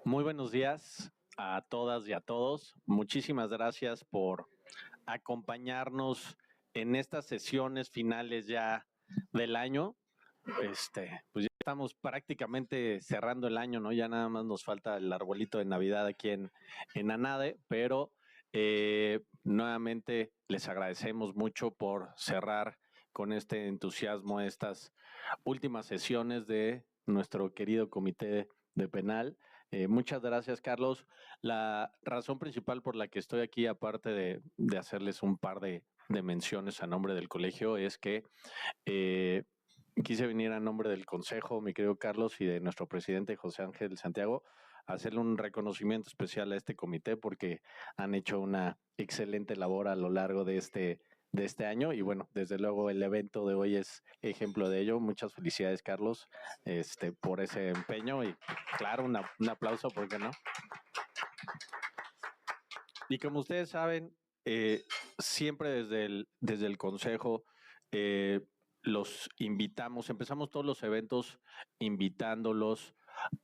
Muy buenos días a todas y a todos. Muchísimas gracias por acompañarnos en estas sesiones finales ya del año. Pues ya estamos prácticamente cerrando el año, ¿no? Ya nada más nos falta el arbolito de Navidad aquí en ANADE, pero nuevamente les agradecemos mucho por cerrar con este entusiasmo estas últimas sesiones de nuestro querido comité de penal. Muchas gracias, Carlos. La razón principal por la que estoy aquí, aparte de hacerles un par de menciones a nombre del colegio, es que quise venir a nombre del Consejo, mi querido Carlos, y de nuestro presidente José Ángel Santiago, a hacerle un reconocimiento especial a este comité porque han hecho una excelente labor a lo largo de este año y bueno, desde luego el evento de hoy es ejemplo de ello. Muchas felicidades, Carlos, por ese empeño y claro, un aplauso, ¿por qué no? Y como ustedes saben, siempre desde el Consejo los invitamos, empezamos todos los eventos invitándolos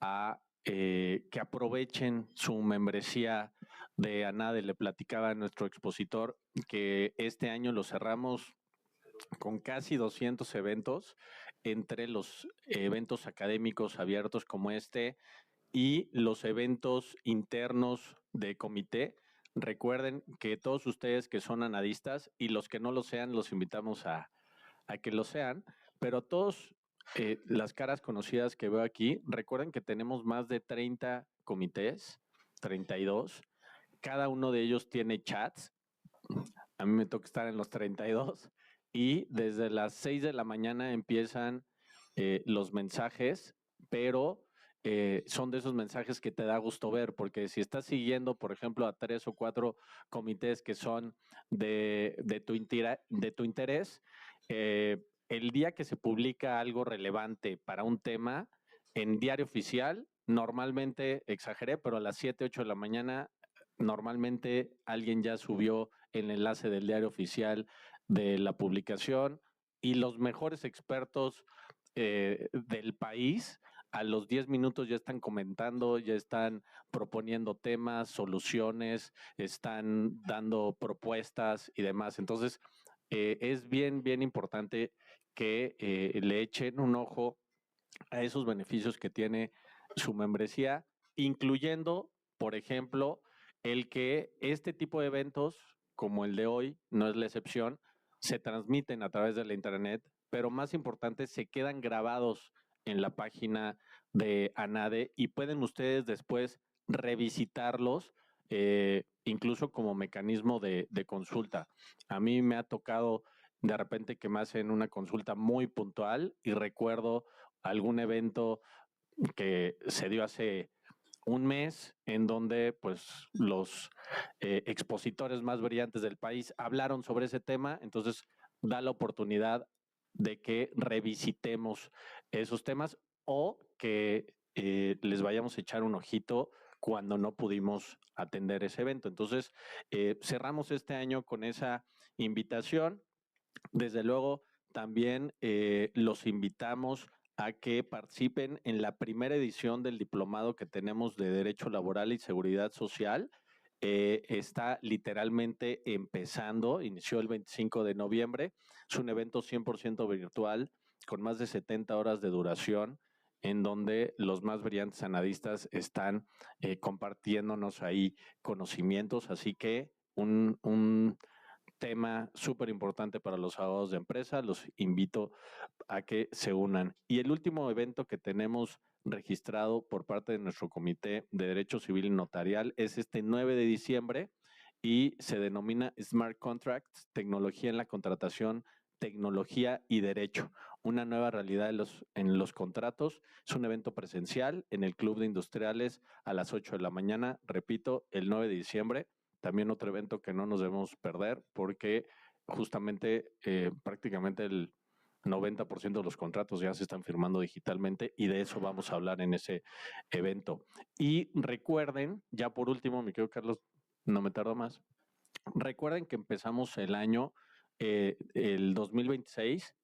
a que aprovechen su membresía de ANADE. Le platicaba a nuestro expositor que este año lo cerramos con casi 200 eventos, entre los eventos académicos abiertos como este y los eventos internos de comité. Recuerden que todos ustedes que son anadistas y los que no lo sean, los invitamos a que lo sean, pero todos las caras conocidas que veo aquí, recuerden que tenemos más de 30 comités, 32. Cada uno de ellos tiene chats. A mí me toca estar en los 32 y desde las 6 de la mañana empiezan los mensajes, pero son de esos mensajes que te da gusto ver, porque si estás siguiendo, por ejemplo, a 3 o 4 comités que son de tu interés, el día que se publica algo relevante para un tema en diario oficial, normalmente, exageré, pero a las 7, 8 de la mañana, normalmente alguien ya subió el enlace del diario oficial de la publicación y los mejores expertos del país a los 10 minutos ya están comentando, ya están proponiendo temas, soluciones, están dando propuestas y demás. Entonces, es bien importante que le echen un ojo a esos beneficios que tiene su membresía, incluyendo, por ejemplo, el que este tipo de eventos, como el de hoy, no es la excepción, se transmiten a través de la Internet, pero más importante, se quedan grabados en la página de ANADE y pueden ustedes después revisitarlos, incluso como mecanismo de consulta. A mí me ha tocado de repente que me hacen una consulta muy puntual y recuerdo algún evento que se dio hace un mes en donde pues los expositores más brillantes del país hablaron sobre ese tema, entonces da la oportunidad de que revisitemos esos temas o que les vayamos a echar un ojito cuando no pudimos atender ese evento. Entonces, cerramos este año con esa invitación. Desde luego, también los invitamos a que participen en la primera edición del diplomado que tenemos de Derecho Laboral y Seguridad Social. Está literalmente empezando, inició el 25 de noviembre. Es un evento 100% virtual con más de 70 horas de duración en donde los más brillantes analistas están compartiéndonos ahí conocimientos. Así que un tema súper importante para los abogados de empresa. Los invito a que se unan. Y el último evento que tenemos registrado por parte de nuestro Comité de Derecho Civil y Notarial es este 9 de diciembre y se denomina Smart Contracts, tecnología en la contratación, tecnología y derecho, una nueva realidad en los contratos. Es un evento presencial en el Club de Industriales a las 8 de la mañana, repito, el 9 de diciembre. También otro evento que no nos debemos perder porque justamente prácticamente el 90% de los contratos ya se están firmando digitalmente y de eso vamos a hablar en ese evento. Y recuerden, ya por último, mi querido Carlos, no me tardo más, recuerden que empezamos el año, el 2026,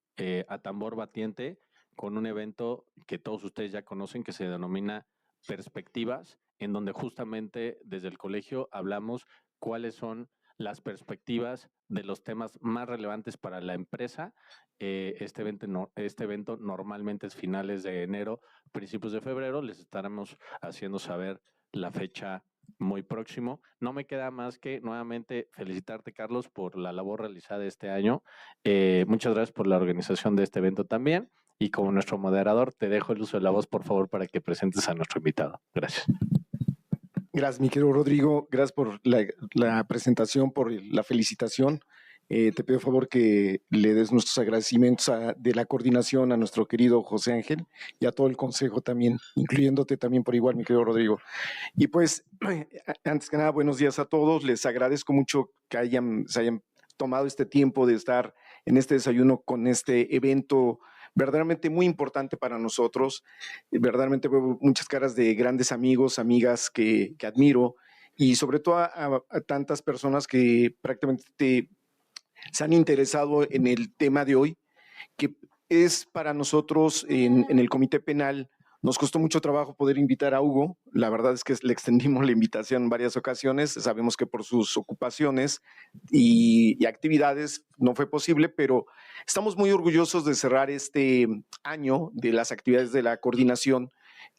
a tambor batiente, con un evento que todos ustedes ya conocen que se denomina perspectivas, en donde justamente desde el colegio hablamos cuáles son las perspectivas de los temas más relevantes para la empresa. Este evento normalmente es finales de enero, principios de febrero. Les estaremos haciendo saber la fecha muy próximo. No me queda más que nuevamente felicitarte, Carlos, por la labor realizada este año. Muchas gracias por la organización de este evento también. Y como nuestro moderador, te dejo el uso de la voz, por favor, para que presentes a nuestro invitado. Gracias. Gracias, mi querido Rodrigo. Gracias por la presentación, por la felicitación. Te pido favor que le des nuestros agradecimientos de la coordinación a nuestro querido José Ángel y a todo el consejo también, incluyéndote también por igual, mi querido Rodrigo. Y pues, antes que nada, buenos días a todos. Les agradezco mucho que se hayan tomado este tiempo de estar en este desayuno con este evento verdaderamente muy importante para nosotros. Verdaderamente veo muchas caras de grandes amigos, amigas que admiro, y sobre todo a tantas personas que prácticamente se han interesado en el tema de hoy, que es para nosotros en el Comité Penal. Nos costó mucho trabajo poder invitar a Hugo. La verdad es que le extendimos la invitación en varias ocasiones. Sabemos que por sus ocupaciones y actividades no fue posible, pero estamos muy orgullosos de cerrar este año de las actividades de la coordinación,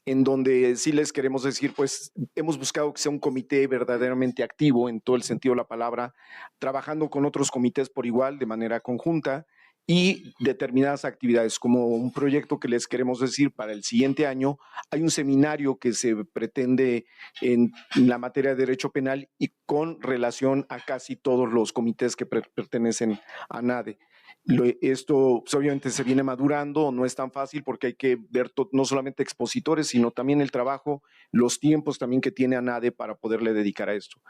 en donde sí les queremos decir, pues hemos buscado que sea un comité verdaderamente activo en todo el sentido de la palabra, trabajando con otros comités por igual, de manera conjunta, y determinadas actividades, como un proyecto que les queremos decir para el siguiente año. Hay un seminario que se pretende en la materia de derecho penal y con relación a casi todos los comités que pertenecen a NADE. Esto pues, obviamente se viene madurando, no es tan fácil porque hay que ver no solamente expositores, sino también el trabajo, los tiempos también que tiene ANADE para poderle dedicar a esto.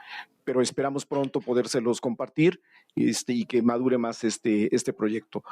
Pero esperamos pronto podérselos compartir y que madure más este proyecto.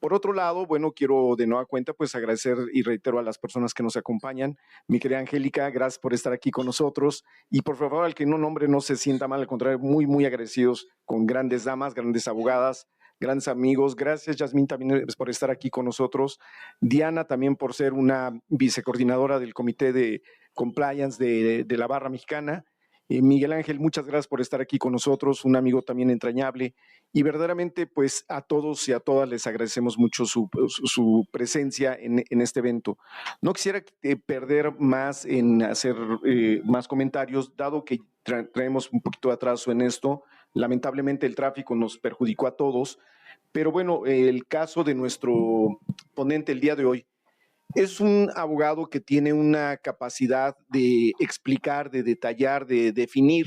Por otro lado, bueno, quiero de nueva cuenta pues agradecer y reitero a las personas que nos acompañan. Mi querida Angélica, gracias por estar aquí con nosotros, y por favor, al que no nombre no se sienta mal, al contrario, muy, muy agradecidos con grandes damas, grandes abogadas, grandes amigos. Gracias, Yasmín, también por estar aquí con nosotros. Diana, también por ser una vicecoordinadora del Comité de Compliance de la Barra Mexicana. Miguel Ángel, muchas gracias por estar aquí con nosotros, un amigo también entrañable. Y verdaderamente, pues a todos y a todas les agradecemos mucho su presencia en este evento. No quisiera perder más en hacer más comentarios, dado que traemos un poquito de atraso en esto. Lamentablemente el tráfico nos perjudicó a todos, pero bueno, el caso de nuestro ponente el día de hoy es un abogado que tiene una capacidad de explicar, de detallar, de definir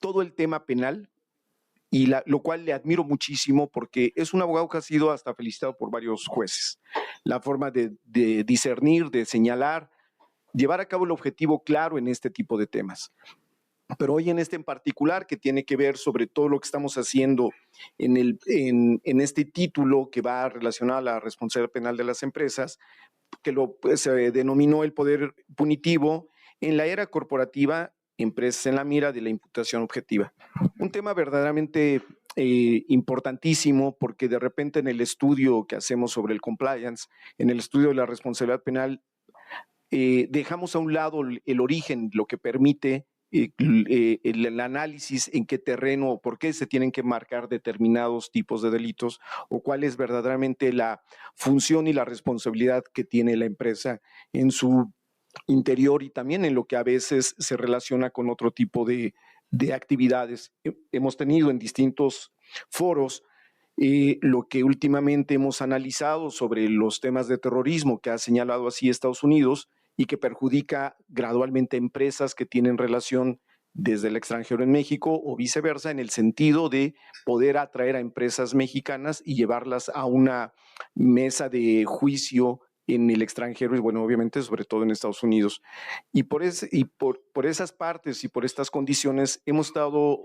todo el tema penal, y lo cual le admiro muchísimo porque es un abogado que ha sido hasta felicitado por varios jueces. La forma de discernir, de señalar, llevar a cabo el objetivo claro en este tipo de temas. Pero hoy en este en particular, que tiene que ver sobre todo lo que estamos haciendo en este título que va relacionado a la responsabilidad penal de las empresas, que se denominó el poder punitivo en la era corporativa, empresas en la mira de la imputación objetiva. Un tema verdaderamente importantísimo, porque de repente en el estudio que hacemos sobre el compliance, en el estudio de la responsabilidad penal, dejamos a un lado el origen, lo que permite el análisis en qué terreno o por qué se tienen que marcar determinados tipos de delitos, o cuál es verdaderamente la función y la responsabilidad que tiene la empresa en su interior, y también en lo que a veces se relaciona con otro tipo de actividades. Hemos tenido en distintos foros lo que últimamente hemos analizado sobre los temas de terrorismo que ha señalado así Estados Unidos, y que perjudica gradualmente a empresas que tienen relación desde el extranjero en México o viceversa, en el sentido de poder atraer a empresas mexicanas y llevarlas a una mesa de juicio en el extranjero, y bueno, obviamente sobre todo en Estados Unidos. Y por esas partes y por estas condiciones hemos estado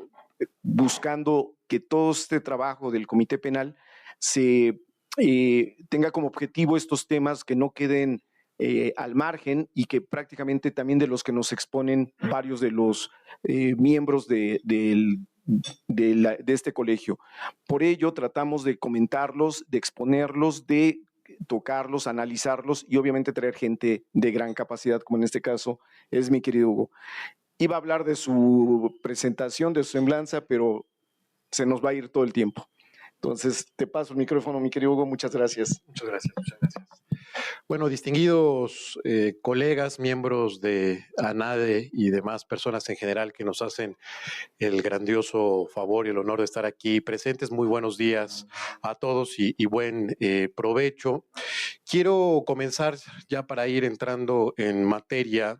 buscando que todo este trabajo del Comité Penal se tenga como objetivo estos temas, que no queden al margen, y que prácticamente también de los que nos exponen varios de los miembros de este colegio. Por ello tratamos de comentarlos, de exponerlos, de tocarlos, analizarlos y obviamente traer gente de gran capacidad, como en este caso es mi querido Hugo. Iba a hablar de su presentación, de su semblanza, pero se nos va a ir todo el tiempo. Entonces, te paso el micrófono, mi querido Hugo. Muchas gracias. Muchas gracias, muchas gracias. Bueno, distinguidos colegas, miembros de ANADE y demás personas en general que nos hacen el grandioso favor y el honor de estar aquí presentes, muy buenos días a todos y buen provecho. Quiero comenzar ya para ir entrando en materia,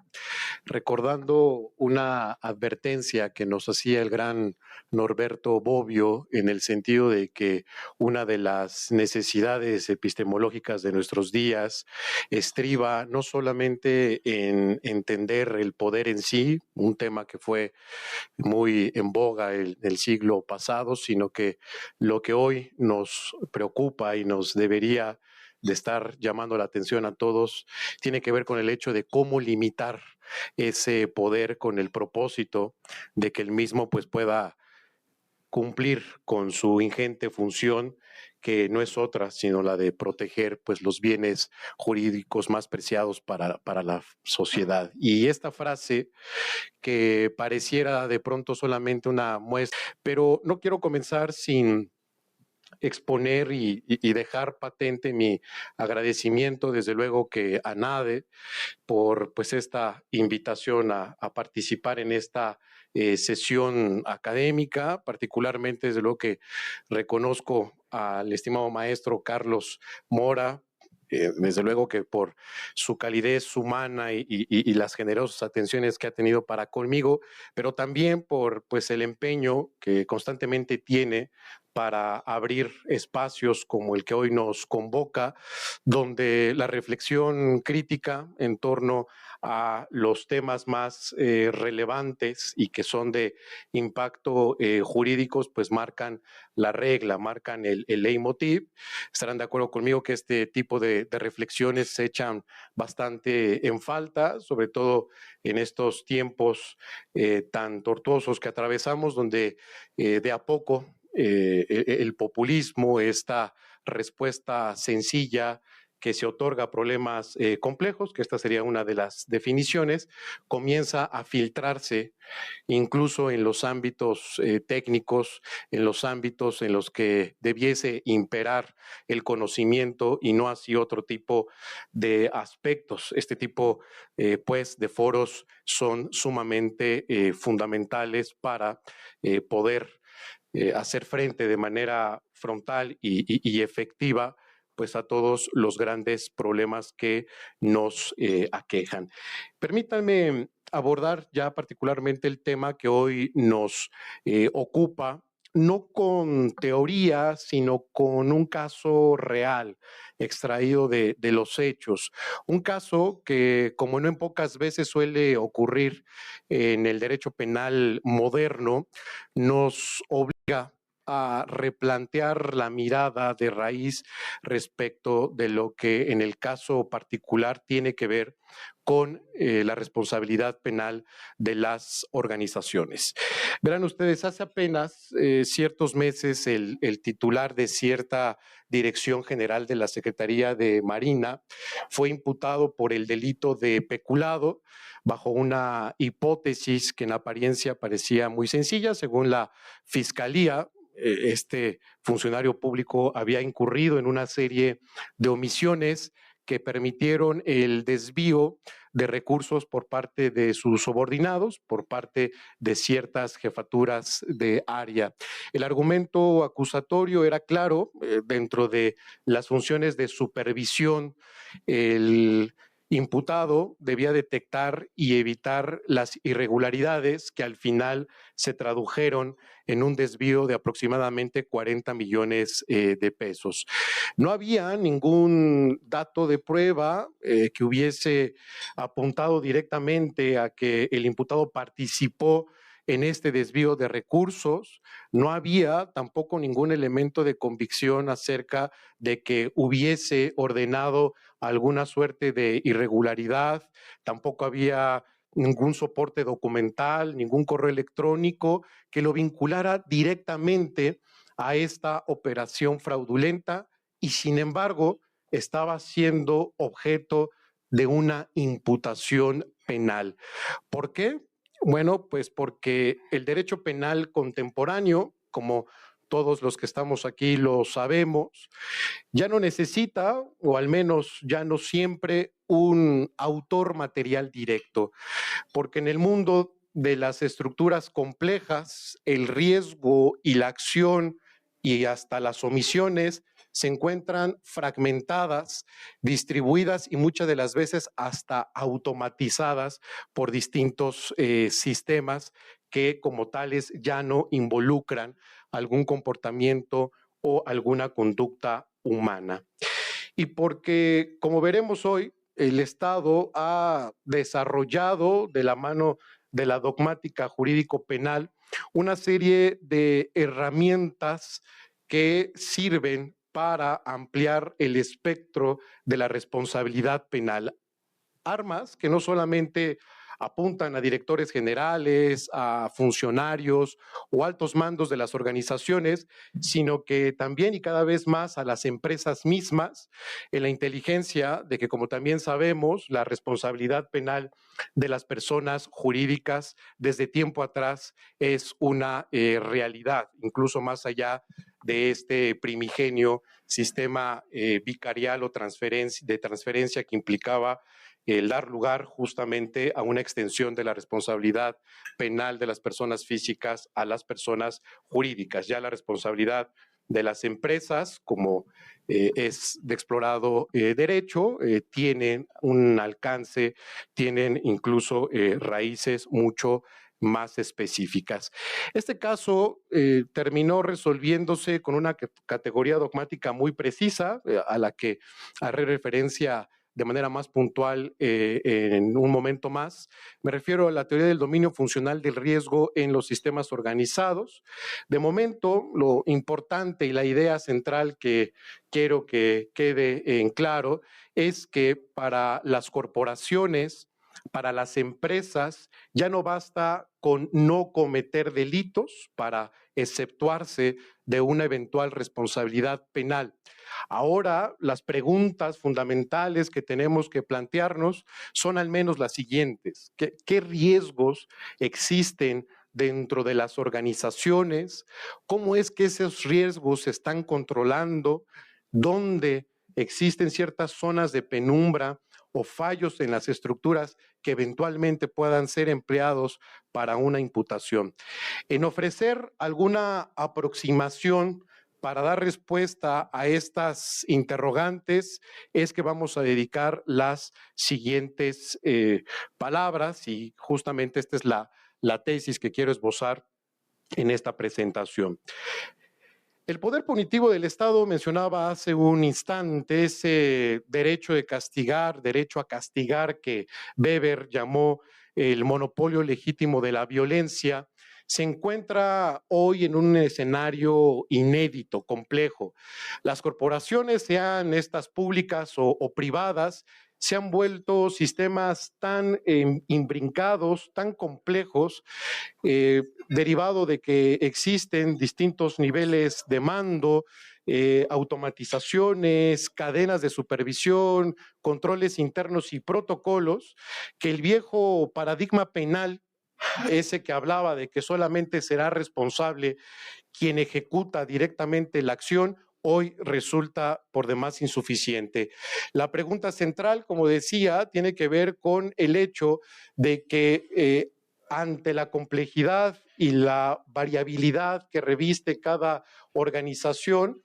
recordando una advertencia que nos hacía el gran Norberto Bobbio en el sentido de que una de las necesidades epistemológicas de nuestros días estriba no solamente en entender el poder en sí, un tema que fue muy en boga el siglo pasado, sino que lo que hoy nos preocupa y nos debería de estar llamando la atención a todos tiene que ver con el hecho de cómo limitar ese poder con el propósito de que el mismo pues pueda cumplir con su ingente función, que no es otra sino la de proteger pues los bienes jurídicos más preciados para la sociedad. Y esta frase que pareciera de pronto solamente una muestra, pero no quiero comenzar sin exponer y dejar patente mi agradecimiento, desde luego que a NADE, por pues esta invitación a participar en esta sesión académica, particularmente desde luego que reconozco al estimado maestro Carlos Mora, desde luego que por su calidez humana y las generosas atenciones que ha tenido para conmigo, pero también por pues el empeño que constantemente tiene para abrir espacios como el que hoy nos convoca, donde la reflexión crítica en torno a los temas más relevantes y que son de impacto jurídicos, pues marcan la regla, marcan el leitmotiv. Estarán de acuerdo conmigo que este tipo de reflexiones se echan bastante en falta, sobre todo en estos tiempos tan tortuosos que atravesamos, donde de a poco el populismo, esta respuesta sencilla que se otorga a problemas complejos, que esta sería una de las definiciones, comienza a filtrarse incluso en los ámbitos técnicos, en los ámbitos en los que debiese imperar el conocimiento y no así otro tipo de aspectos. Este tipo pues de foros son sumamente fundamentales para poder hacer frente de manera frontal y efectiva pues a todos los grandes problemas que nos aquejan. Permítanme abordar ya particularmente el tema que hoy nos ocupa, no con teoría, sino con un caso real extraído de los hechos. Un caso que, como no en pocas veces suele ocurrir en el derecho penal moderno, nos obliga a replantear la mirada de raíz respecto de lo que en el caso particular tiene que ver con la responsabilidad penal de las organizaciones. Verán ustedes, hace apenas ciertos meses el titular de cierta Dirección General de la Secretaría de Marina fue imputado por el delito de peculado bajo una hipótesis que en apariencia parecía muy sencilla. Según la Fiscalía, este funcionario público había incurrido en una serie de omisiones que permitieron el desvío de recursos por parte de sus subordinados, por parte de ciertas jefaturas de área. El argumento acusatorio era claro, dentro de las funciones de supervisión, el imputado debía detectar y evitar las irregularidades que al final se tradujeron en un desvío de aproximadamente 40 millones de pesos. No había ningún dato de prueba que hubiese apuntado directamente a que el imputado participó en este desvío de recursos. No había tampoco ningún elemento de convicción acerca de que hubiese ordenado alguna suerte de irregularidad. Tampoco había ningún soporte documental, ningún correo electrónico que lo vinculara directamente a esta operación fraudulenta, y sin embargo estaba siendo objeto de una imputación penal. ¿Por qué? Bueno, pues porque el derecho penal contemporáneo, como todos los que estamos aquí lo sabemos, ya no necesita, o al menos ya no siempre, un autor material directo, porque en el mundo de las estructuras complejas, el riesgo y la acción y hasta las omisiones se encuentran fragmentadas, distribuidas y muchas de las veces hasta automatizadas por distintos sistemas que como tales ya no involucran algún comportamiento o alguna conducta humana. Y porque, como veremos hoy, el Estado ha desarrollado de la mano de la dogmática jurídico-penal una serie de herramientas que sirven para ampliar el espectro de la responsabilidad penal. Armas que no solamente apuntan a directores generales, a funcionarios o altos mandos de las organizaciones, sino que también y cada vez más a las empresas mismas, en la inteligencia de que, como también sabemos, la responsabilidad penal de las personas jurídicas desde tiempo atrás es una realidad, incluso más allá de este primigenio sistema vicarial o de transferencia que implicaba el dar lugar justamente a una extensión de la responsabilidad penal de las personas físicas a las personas jurídicas. Ya la responsabilidad de las empresas, como es de explorado derecho, tienen un alcance, tienen incluso raíces mucho más específicas. Este caso terminó resolviéndose con una categoría dogmática muy precisa, a la que haré referencia de manera más puntual en un momento más. Me refiero a la teoría del dominio funcional del riesgo en los sistemas organizados. De momento, lo importante y la idea central que quiero que quede en claro es que para las corporaciones, para las empresas, ya no basta con no cometer delitos para exceptuarse de una eventual responsabilidad penal. Ahora, las preguntas fundamentales que tenemos que plantearnos son al menos las siguientes. ¿Qué riesgos existen dentro de las organizaciones? ¿Cómo es que esos riesgos se están controlando? ¿Dónde existen ciertas zonas de penumbra o fallos en las estructuras que eventualmente puedan ser empleados para una imputación? En ofrecer alguna aproximación para dar respuesta a estas interrogantes es que vamos a dedicar las siguientes palabras, y justamente esta es la tesis que quiero esbozar en esta presentación. El poder punitivo del Estado, mencionaba hace un instante, ese derecho de castigar, derecho a castigar que Weber llamó el monopolio legítimo de la violencia, se encuentra hoy en un escenario inédito, complejo. Las corporaciones, sean estas públicas o privadas, se han vuelto sistemas tan imbrincados, tan complejos, derivado de que existen distintos niveles de mando, automatizaciones, cadenas de supervisión, controles internos y protocolos, que el viejo paradigma penal, ese que hablaba de que solamente será responsable quien ejecuta directamente la acción, hoy resulta por demás insuficiente. La pregunta central, como decía, tiene que ver con el hecho de que ante la complejidad y la variabilidad que reviste cada organización,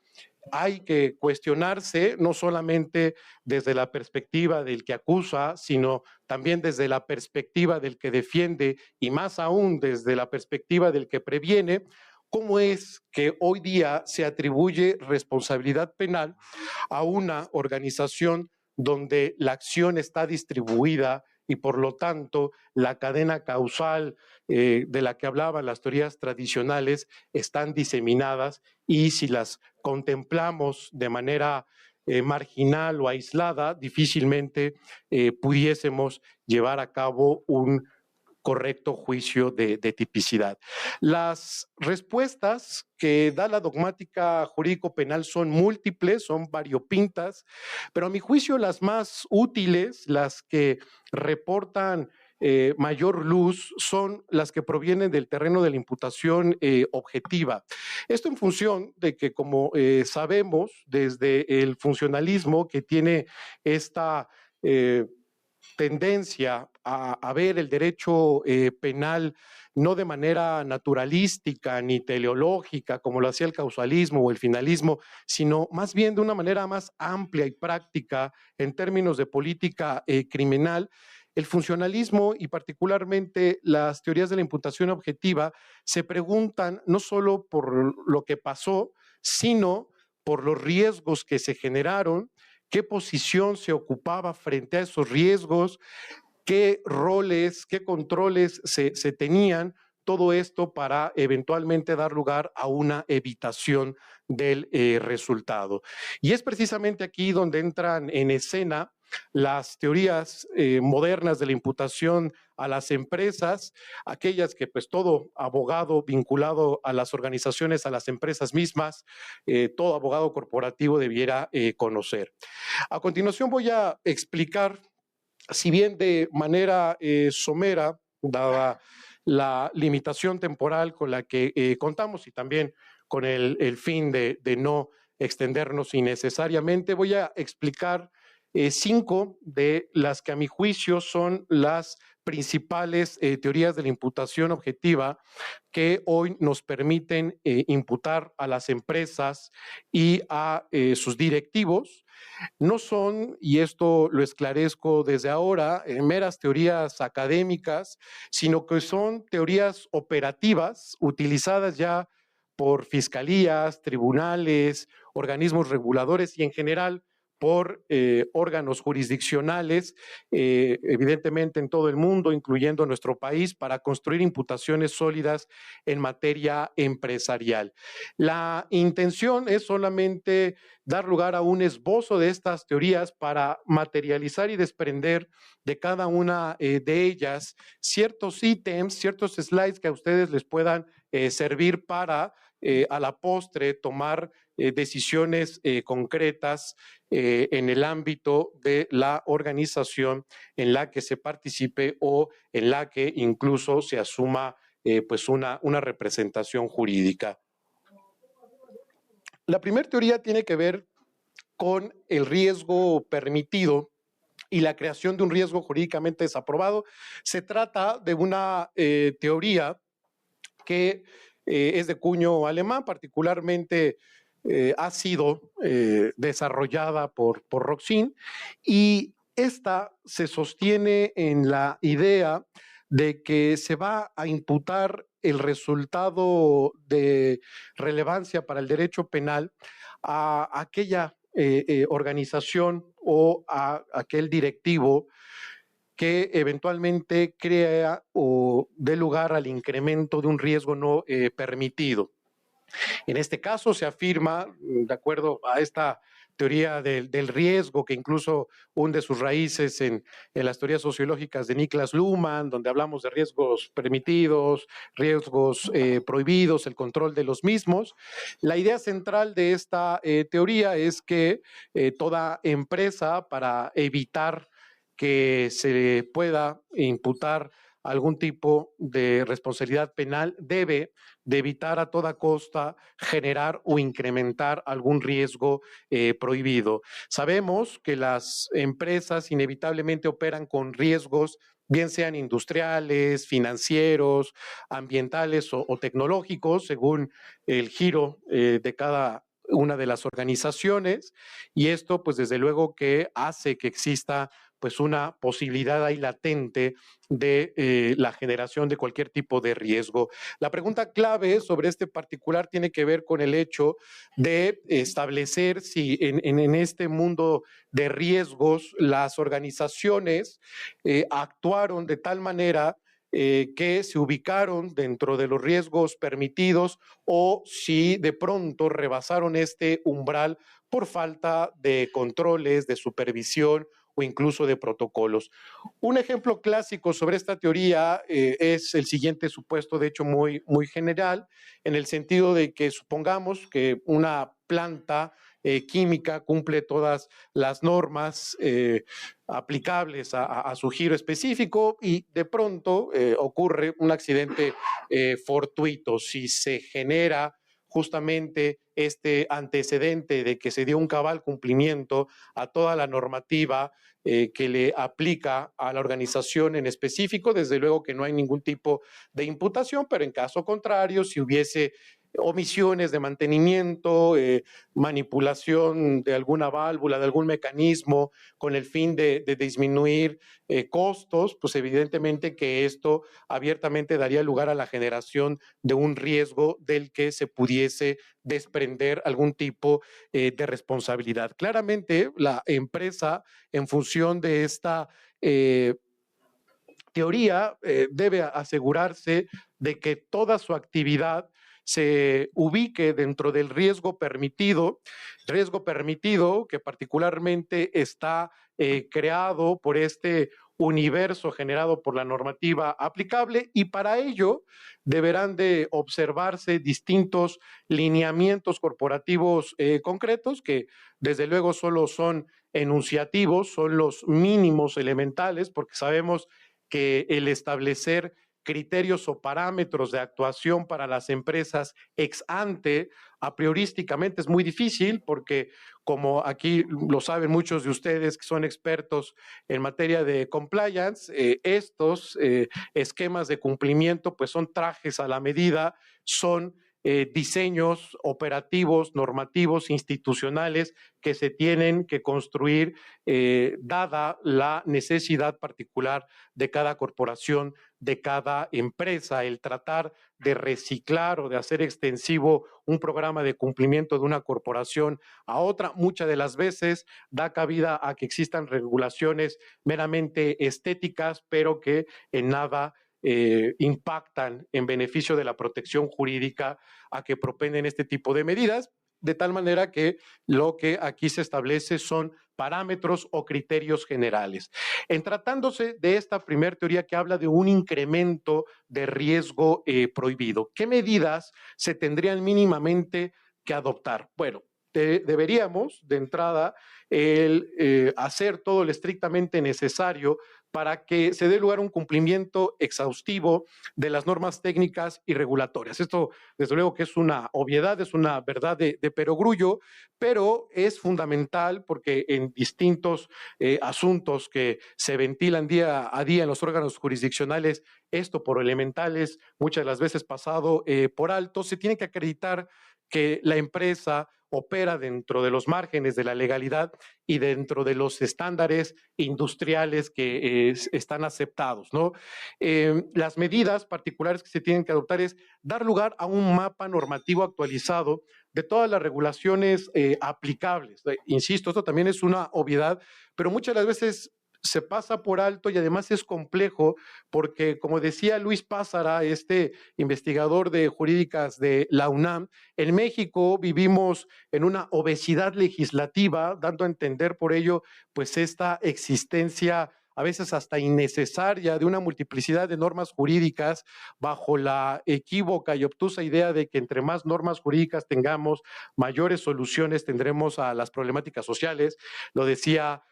hay que cuestionarse no solamente desde la perspectiva del que acusa, sino también desde la perspectiva del que defiende y más aún desde la perspectiva del que previene. ¿Cómo es que hoy día se atribuye responsabilidad penal a una organización donde la acción está distribuida y por lo tanto la cadena causal de la que hablaban las teorías tradicionales están diseminadas, y si las contemplamos de manera marginal o aislada, difícilmente pudiésemos llevar a cabo un correcto juicio de tipicidad. Las respuestas que da la dogmática jurídico-penal son múltiples, son variopintas, pero a mi juicio las más útiles, las que reportan mayor luz, son las que provienen del terreno de la imputación objetiva. Esto en función de que, como sabemos, desde el funcionalismo que tiene esta tendencia a ver el derecho penal no de manera naturalística ni teleológica, como lo hacía el causalismo o el finalismo, sino más bien de una manera más amplia y práctica en términos de política criminal. El funcionalismo y particularmente las teorías de la imputación objetiva se preguntan no solo por lo que pasó, sino por los riesgos que se generaron, qué posición se ocupaba frente a esos riesgos, qué roles, qué controles se tenían, todo esto para eventualmente dar lugar a una evitación del resultado. Y es precisamente aquí donde entran en escena las teorías modernas de la imputación a las empresas, aquellas que pues todo abogado vinculado a las organizaciones, a las empresas mismas, todo abogado corporativo debiera conocer. A continuación voy a explicar, si bien de manera somera, dada la limitación temporal con la que contamos y también con el fin de no extendernos innecesariamente, voy a explicar 5 de las que a mi juicio son las principales teorías de la imputación objetiva que hoy nos permiten imputar a las empresas y a sus directivos. No son, y esto lo esclarezco desde ahora, meras teorías académicas, sino que son teorías operativas utilizadas ya por fiscalías, tribunales, organismos reguladores y en general por órganos jurisdiccionales, evidentemente en todo el mundo, incluyendo nuestro país, para construir imputaciones sólidas en materia empresarial. La intención es solamente dar lugar a un esbozo de estas teorías para materializar y desprender de cada una de ellas ciertos ítems, ciertos slides que a ustedes les puedan servir para a la postre tomar decisiones concretas en el ámbito de la organización en la que se participe o en la que incluso se asuma pues una representación jurídica. La primera teoría tiene que ver con el riesgo permitido y la creación de un riesgo jurídicamente desaprobado. Se trata de una teoría que es de cuño alemán, particularmente ha sido desarrollada por Roxin, y esta se sostiene en la idea de que se va a imputar el resultado de relevancia para el derecho penal a aquella organización o a aquel directivo que eventualmente crea o dé lugar al incremento de un riesgo no permitido. En este caso se afirma, de acuerdo a esta teoría del riesgo, que incluso hunde sus raíces en las teorías sociológicas de Niklas Luhmann, donde hablamos de riesgos permitidos, riesgos prohibidos, el control de los mismos. La idea central de esta teoría es que toda empresa, para evitar que se pueda imputar algún tipo de responsabilidad penal, debe de evitar a toda costa generar o incrementar algún riesgo prohibido. Sabemos que las empresas inevitablemente operan con riesgos, bien sean industriales, financieros, ambientales o tecnológicos, según el giro de cada una de las organizaciones, y esto pues desde luego que hace que exista pues una posibilidad ahí latente de la generación de cualquier tipo de riesgo. La pregunta clave sobre este particular tiene que ver con el hecho de establecer si en este mundo de riesgos las organizaciones actuaron de tal manera que se ubicaron dentro de los riesgos permitidos o si de pronto rebasaron este umbral por falta de controles, de supervisión o incluso de protocolos. Un ejemplo clásico sobre esta teoría es el siguiente supuesto, de hecho muy general, en el sentido de que supongamos que una planta química cumple todas las normas aplicables a su giro específico y de pronto ocurre un accidente fortuito. Si se genera justamente este antecedente de que se dio un cabal cumplimiento a toda la normativa que le aplica a la organización en específico, desde luego que no hay ningún tipo de imputación, pero en caso contrario, si hubiese omisiones de mantenimiento, manipulación de alguna válvula, de algún mecanismo, con el fin de disminuir costos, pues evidentemente que esto abiertamente daría lugar a la generación de un riesgo del que se pudiese desprender algún tipo de responsabilidad. Claramente, la empresa, en función de esta teoría, debe asegurarse de que toda su actividad se ubique dentro del riesgo permitido que particularmente está creado por este universo generado por la normativa aplicable, y para ello deberán de observarse distintos lineamientos corporativos concretos que desde luego solo son enunciativos, son los mínimos elementales, porque sabemos que el establecer criterios o parámetros de actuación para las empresas ex ante, a priorísticamente es muy difícil, porque como aquí lo saben muchos de ustedes que son expertos en materia de compliance, estos esquemas de cumplimiento pues son trajes a la medida, son diseños operativos, normativos, institucionales que se tienen que construir dada la necesidad particular de cada corporación, de cada empresa. El tratar de reciclar o de hacer extensivo un programa de cumplimiento de una corporación a otra, muchas de las veces da cabida a que existan regulaciones meramente estéticas, pero que en nada impactan en beneficio de la protección jurídica a que propenden este tipo de medidas, de tal manera que lo que aquí se establece son parámetros o criterios generales. En tratándose de esta primera teoría que habla de un incremento de riesgo prohibido, ¿qué medidas se tendrían mínimamente que adoptar? Bueno, deberíamos de entrada hacer todo lo estrictamente necesario para que se dé lugar a un cumplimiento exhaustivo de las normas técnicas y regulatorias. Esto, desde luego, que es una obviedad, es una verdad de perogrullo, pero es fundamental porque en distintos asuntos que se ventilan día a día en los órganos jurisdiccionales, esto por elementales, muchas de las veces pasado por alto, se tiene que acreditar que la empresa opera dentro de los márgenes de la legalidad y dentro de los estándares industriales que están aceptados, ¿no? Las medidas particulares que se tienen que adoptar es dar lugar a un mapa normativo actualizado de todas las regulaciones aplicables. Insisto, esto también es una obviedad, pero muchas de las veces se pasa por alto y además es complejo porque, como decía Luis Pázara, este investigador de jurídicas de la UNAM, en México vivimos en una obesidad legislativa, dando a entender por ello pues esta existencia a veces hasta innecesaria de una multiplicidad de normas jurídicas bajo la equívoca y obtusa idea de que entre más normas jurídicas tengamos, mayores soluciones tendremos a las problemáticas sociales. Lo decía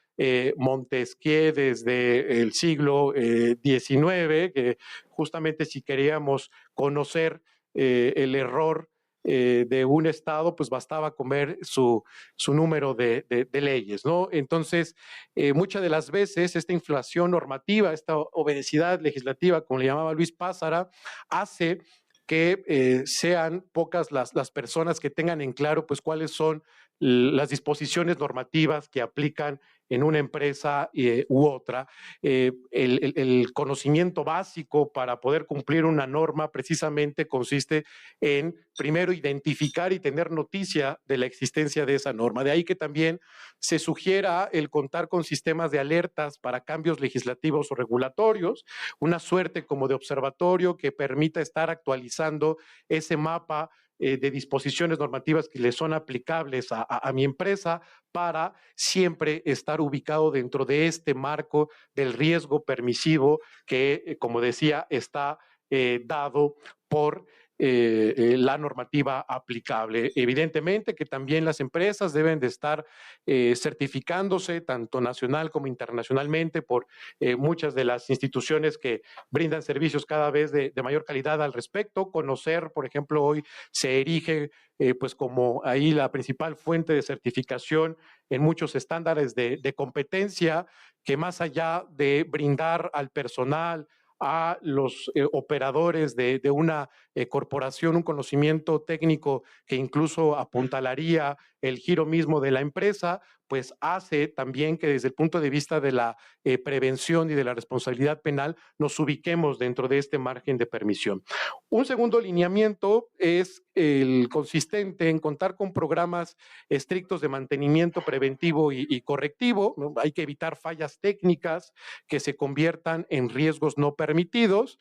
Montesquieu desde el siglo XIX, que justamente si queríamos conocer el error de un Estado, pues bastaba con ver su número de leyes, ¿no? Entonces, muchas de las veces esta inflación normativa, esta obesidad legislativa, como le llamaba Luis Pázara, hace que sean pocas las personas que tengan en claro pues cuáles son las disposiciones normativas que aplican en una empresa u otra. El conocimiento básico para poder cumplir una norma precisamente consiste en, primero, identificar y tener noticia de la existencia de esa norma. De ahí que también se sugiera el contar con sistemas de alertas para cambios legislativos o regulatorios, una suerte como de observatorio que permita estar actualizando ese mapa de disposiciones normativas que le son aplicables a mi empresa para siempre estar ubicado dentro de este marco del riesgo permisivo que, como decía, está dado por la normativa aplicable. Evidentemente que también las empresas deben de estar certificándose tanto nacional como internacionalmente por muchas de las instituciones que brindan servicios cada vez de mayor calidad al respecto. Conocer, por ejemplo, hoy se erige pues como ahí la principal fuente de certificación en muchos estándares de competencia, que más allá de brindar al personal, a los operadores de una corporación un conocimiento técnico que incluso apuntalaría el giro mismo de la empresa, pues hace también que desde el punto de vista de la prevención y de la responsabilidad penal nos ubiquemos dentro de este margen de permisión. Un segundo lineamiento es el consistente en contar con programas estrictos de mantenimiento preventivo y correctivo, ¿no? Hay que evitar fallas técnicas que se conviertan en riesgos no permitidos,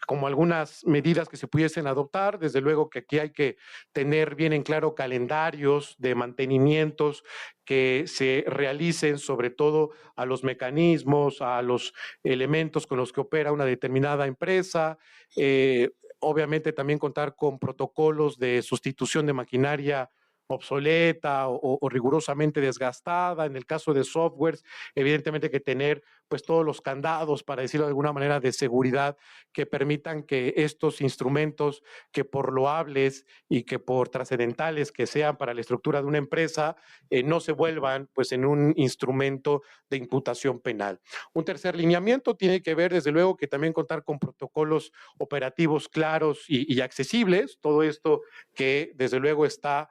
como algunas medidas que se pudiesen adoptar. Desde luego que aquí hay que tener bien en claro calendarios de mantenimientos que se realicen sobre todo a los mecanismos, a los elementos con los que opera una determinada empresa. Obviamente también contar con protocolos de sustitución de maquinaria obsoleta o rigurosamente desgastada. En el caso de softwares, evidentemente que tener pues todos los candados, para decirlo de alguna manera, de seguridad que permitan que estos instrumentos, que por loables y que por trascendentales que sean para la estructura de una empresa, no se vuelvan pues en un instrumento de imputación penal. Un tercer lineamiento tiene que ver, desde luego, que también contar con protocolos operativos claros y accesibles. Todo esto que, desde luego, está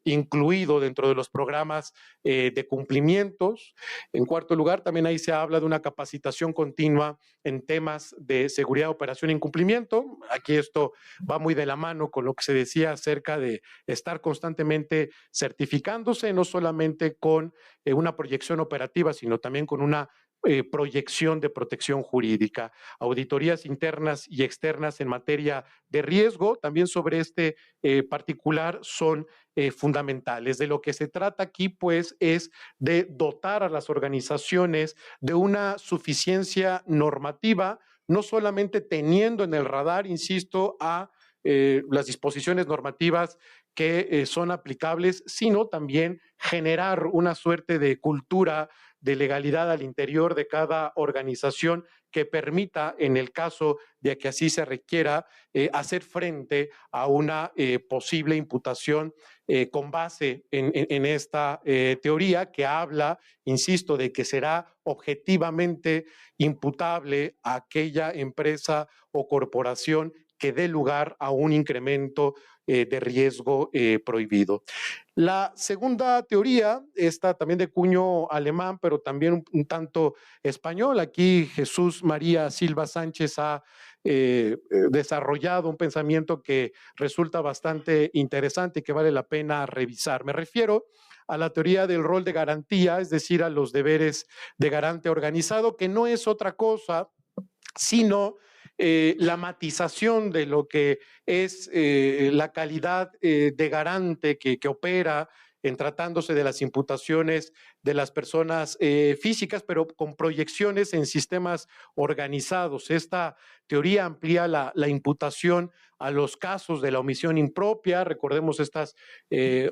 incluido dentro de los programas de cumplimientos. En cuarto lugar, también ahí se habla de una capacitación continua en temas de seguridad, operación e incumplimiento. Aquí esto va muy de la mano con lo que se decía acerca de estar constantemente certificándose, no solamente con una proyección operativa, sino también con una proyección de protección jurídica, auditorías internas y externas en materia de riesgo, también sobre este particular son fundamentales. De lo que se trata aquí, pues, es de dotar a las organizaciones de una suficiencia normativa, no solamente teniendo en el radar, insisto, a las disposiciones normativas que son aplicables, sino también generar una suerte de cultura de legalidad al interior de cada organización que permita, en el caso de que así se requiera, hacer frente a una posible imputación con base en esta teoría que habla, insisto, de que será objetivamente imputable a aquella empresa o corporación que dé lugar a un incremento de riesgo prohibido. La segunda teoría, esta también de cuño alemán, pero también un tanto español. Aquí Jesús María Silva Sánchez ha desarrollado un pensamiento que resulta bastante interesante y que vale la pena revisar. Me refiero a la teoría del rol de garantía, es decir, a los deberes de garante organizado, que no es otra cosa sino la matización de lo que es la calidad de garante que opera en tratándose de las imputaciones de las personas físicas, pero con proyecciones en sistemas organizados. Esta teoría amplía la imputación a los casos de la omisión impropia. Recordemos estas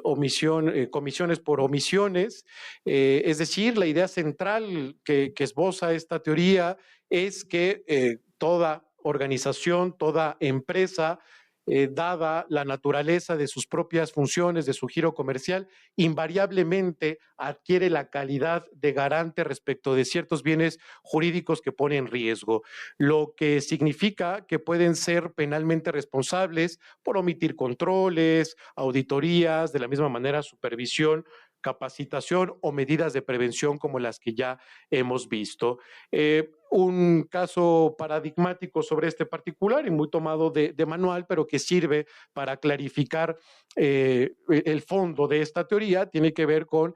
comisiones por omisiones. Es decir, la idea central que esboza esta teoría es que toda organización, toda empresa, dada la naturaleza de sus propias funciones, de su giro comercial, invariablemente adquiere la calidad de garante respecto de ciertos bienes jurídicos que pone en riesgo, lo que significa que pueden ser penalmente responsables por omitir controles, auditorías, de la misma manera supervisión, capacitación o medidas de prevención como las que ya hemos visto. un caso paradigmático sobre este particular y muy tomado de manual, pero que sirve para clarificar el fondo de esta teoría. Tiene que ver con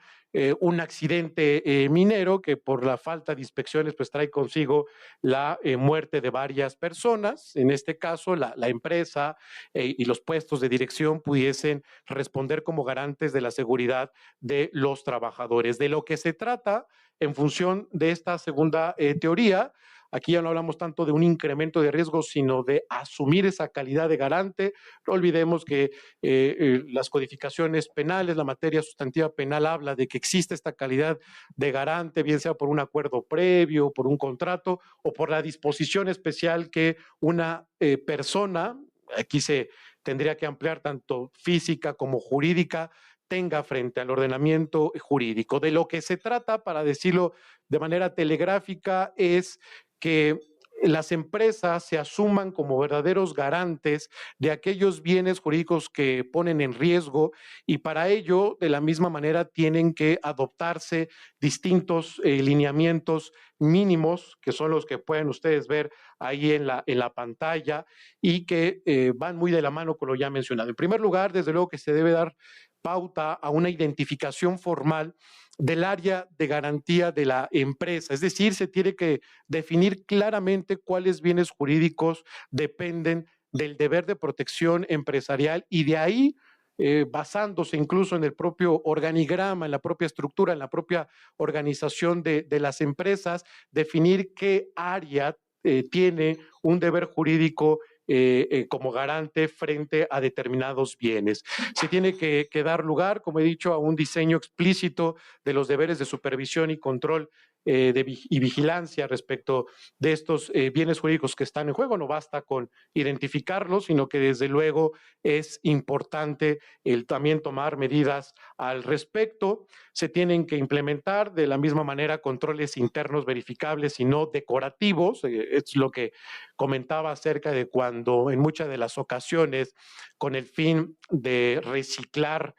un accidente minero que por la falta de inspecciones pues trae consigo la muerte de varias personas. En este caso, la empresa y los puestos de dirección pudiesen responder como garantes de la seguridad de los trabajadores. De lo que se trata en función de esta segunda teoría, aquí ya no hablamos tanto de un incremento de riesgo, sino de asumir esa calidad de garante. No olvidemos que las codificaciones penales, la materia sustantiva penal habla de que existe esta calidad de garante, bien sea por un acuerdo previo, por un contrato o por la disposición especial que una persona, aquí se tendría que ampliar tanto física como jurídica, tenga frente al ordenamiento jurídico. De lo que se trata, para decirlo de manera telegráfica, es que las empresas se asuman como verdaderos garantes de aquellos bienes jurídicos que ponen en riesgo, y para ello, de la misma manera, tienen que adoptarse distintos lineamientos mínimos, que son los que pueden ustedes ver ahí en la pantalla, y que van muy de la mano con lo ya mencionado. En primer lugar, desde luego que se debe dar pauta a una identificación formal del área de garantía de la empresa. Es decir, se tiene que definir claramente cuáles bienes jurídicos dependen del deber de protección empresarial, y de ahí, basándose incluso en el propio organigrama, en la propia estructura, en la propia organización de las empresas, definir qué área tiene un deber jurídico como garante frente a determinados bienes. Se tiene que dar lugar, como he dicho, a un diseño explícito de los deberes de supervisión y control y vigilancia respecto de estos bienes jurídicos que están en juego. No basta con identificarlos, sino que desde luego es importante el también tomar medidas al respecto. Se tienen que implementar de la misma manera controles internos verificables y no decorativos. Es lo que comentaba acerca de cuando en muchas de las ocasiones, con el fin de reciclar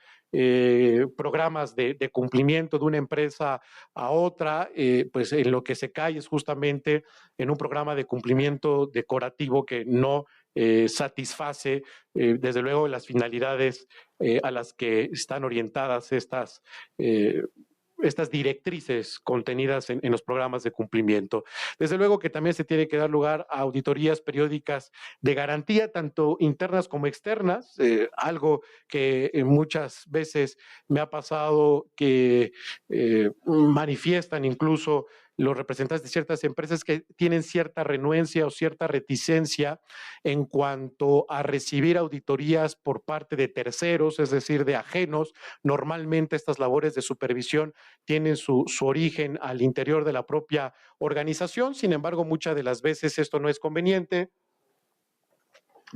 programas de cumplimiento de una empresa a otra, pues en lo que se cae es justamente en un programa de cumplimiento decorativo que no satisface, desde luego, las finalidades a las que están orientadas estas directrices contenidas en los programas de cumplimiento. Desde luego que también se tiene que dar lugar a auditorías periódicas de garantía, tanto internas como externas, algo que muchas veces me ha pasado que manifiestan incluso los representantes de ciertas empresas que tienen cierta renuencia o cierta reticencia en cuanto a recibir auditorías por parte de terceros, es decir, de ajenos. Normalmente estas labores de supervisión tienen su origen al interior de la propia organización. Sin embargo, muchas de las veces esto no es conveniente,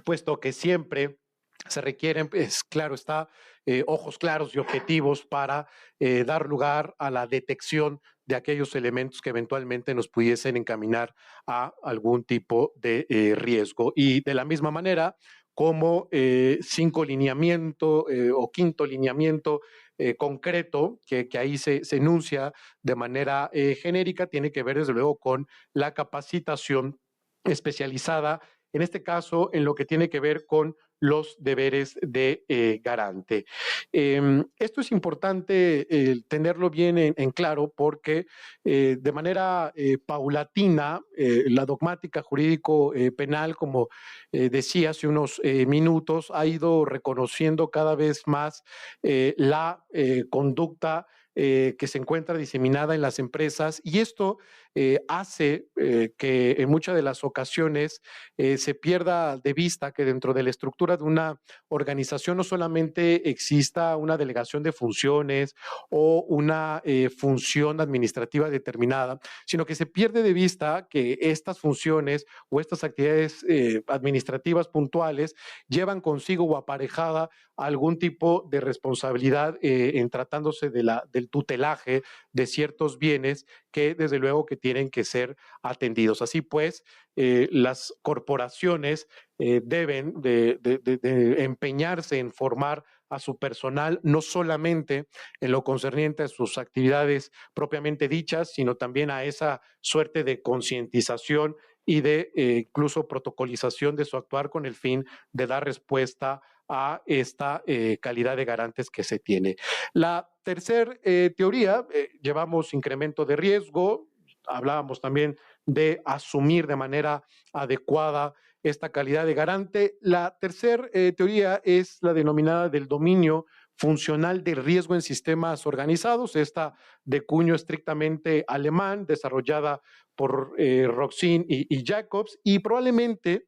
puesto que siempre se requieren, pues, claro está, ojos claros y objetivos para dar lugar a la detección de aquellos elementos que eventualmente nos pudiesen encaminar a algún tipo de riesgo. Y de la misma manera, como cinco lineamiento o quinto lineamiento concreto, que ahí se enuncia de manera genérica, tiene que ver desde luego con la capacitación especializada, en este caso en lo que tiene que ver con los deberes de garante. Esto es importante tenerlo bien en claro, porque de manera paulatina la dogmática jurídico penal, como decía hace unos minutos, ha ido reconociendo cada vez más la conducta que se encuentra diseminada en las empresas, y esto hace que en muchas de las ocasiones se pierda de vista que dentro de la estructura de una organización no solamente exista una delegación de funciones o una función administrativa determinada, sino que se pierde de vista que estas funciones o estas actividades administrativas puntuales llevan consigo o aparejada algún tipo de responsabilidad en tratándose del tutelaje de ciertos bienes que desde luego que tienen que ser atendidos. Así pues, las corporaciones deben de empeñarse en formar a su personal, no solamente en lo concerniente a sus actividades propiamente dichas, sino también a esa suerte de concientización y de incluso protocolización de su actuar con el fin de dar respuesta a esta calidad de garantes que se tiene. La tercera teoría, llevamos incremento de riesgo, hablábamos también de asumir de manera adecuada esta calidad de garante. La tercera teoría es la denominada del dominio funcional del riesgo en sistemas organizados, esta de cuño estrictamente alemán, desarrollada por Roxin y Jacobs, y probablemente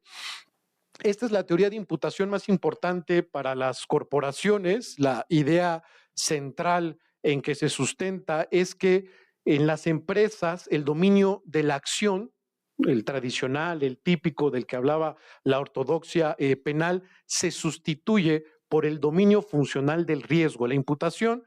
esta es la teoría de imputación más importante para las corporaciones. La idea central en que se sustenta es que en las empresas el dominio de la acción, el tradicional, el típico del que hablaba la ortodoxia penal, se sustituye por el dominio funcional del riesgo. La imputación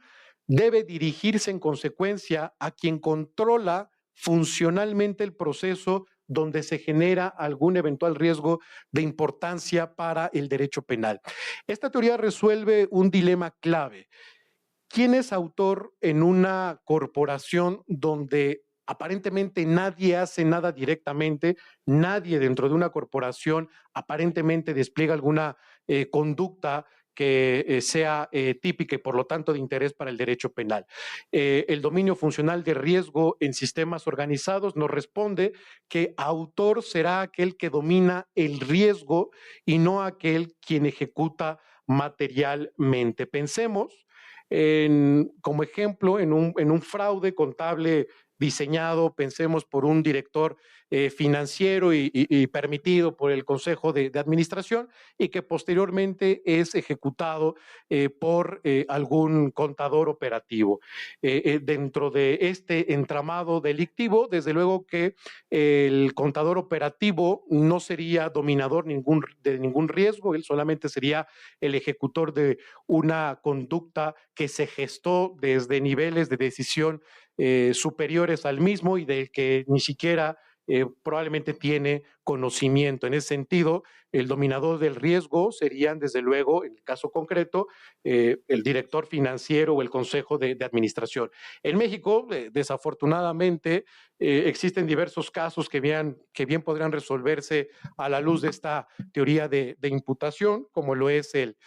debe dirigirse en consecuencia a quien controla funcionalmente el proceso donde se genera algún eventual riesgo de importancia para el derecho penal. Esta teoría resuelve un dilema clave. ¿Quién es autor en una corporación donde aparentemente nadie hace nada directamente, nadie dentro de una corporación aparentemente despliega alguna conducta que sea típica y por lo tanto de interés para el derecho penal? El dominio funcional de riesgo en sistemas organizados nos responde que autor será aquel que domina el riesgo y no aquel quien ejecuta materialmente. Pensemos como ejemplo en un fraude contable diseñado, pensemos, por un director financiero y permitido por el Consejo de Administración y que posteriormente es ejecutado por algún contador operativo. Dentro de este entramado delictivo, desde luego que el contador operativo no sería dominador de ningún riesgo, él solamente sería el ejecutor de una conducta que se gestó desde niveles de decisión superiores al mismo y del que ni siquiera probablemente tiene conocimiento. En ese sentido, el dominador del riesgo serían, desde luego, en el caso concreto, el director financiero o el consejo de administración. En México, desafortunadamente, existen diversos casos que bien podrían resolverse a la luz de esta teoría de imputación, como lo es el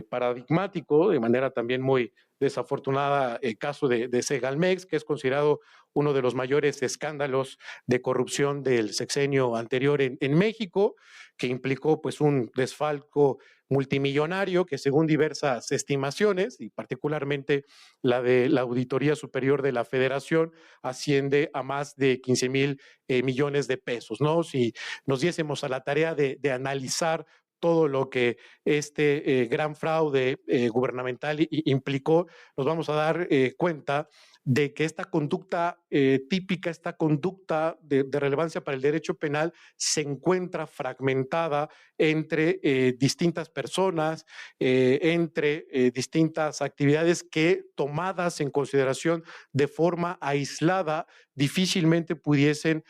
paradigmático, de manera también muy desafortunada, el caso de Segalmex, que es considerado uno de los mayores escándalos de corrupción del sexenio anterior en México, que implicó pues un desfalco multimillonario que, según diversas estimaciones, y particularmente la de la Auditoría Superior de la Federación, asciende a más de 15,000 millones de pesos, ¿no? Si nos diésemos a la tarea de analizar todo lo que este gran fraude gubernamental implicó, nos vamos a dar cuenta de que esta conducta típica, esta conducta de relevancia para el derecho penal se encuentra fragmentada entre distintas personas, entre distintas actividades que, tomadas en consideración de forma aislada, difícilmente pudiesen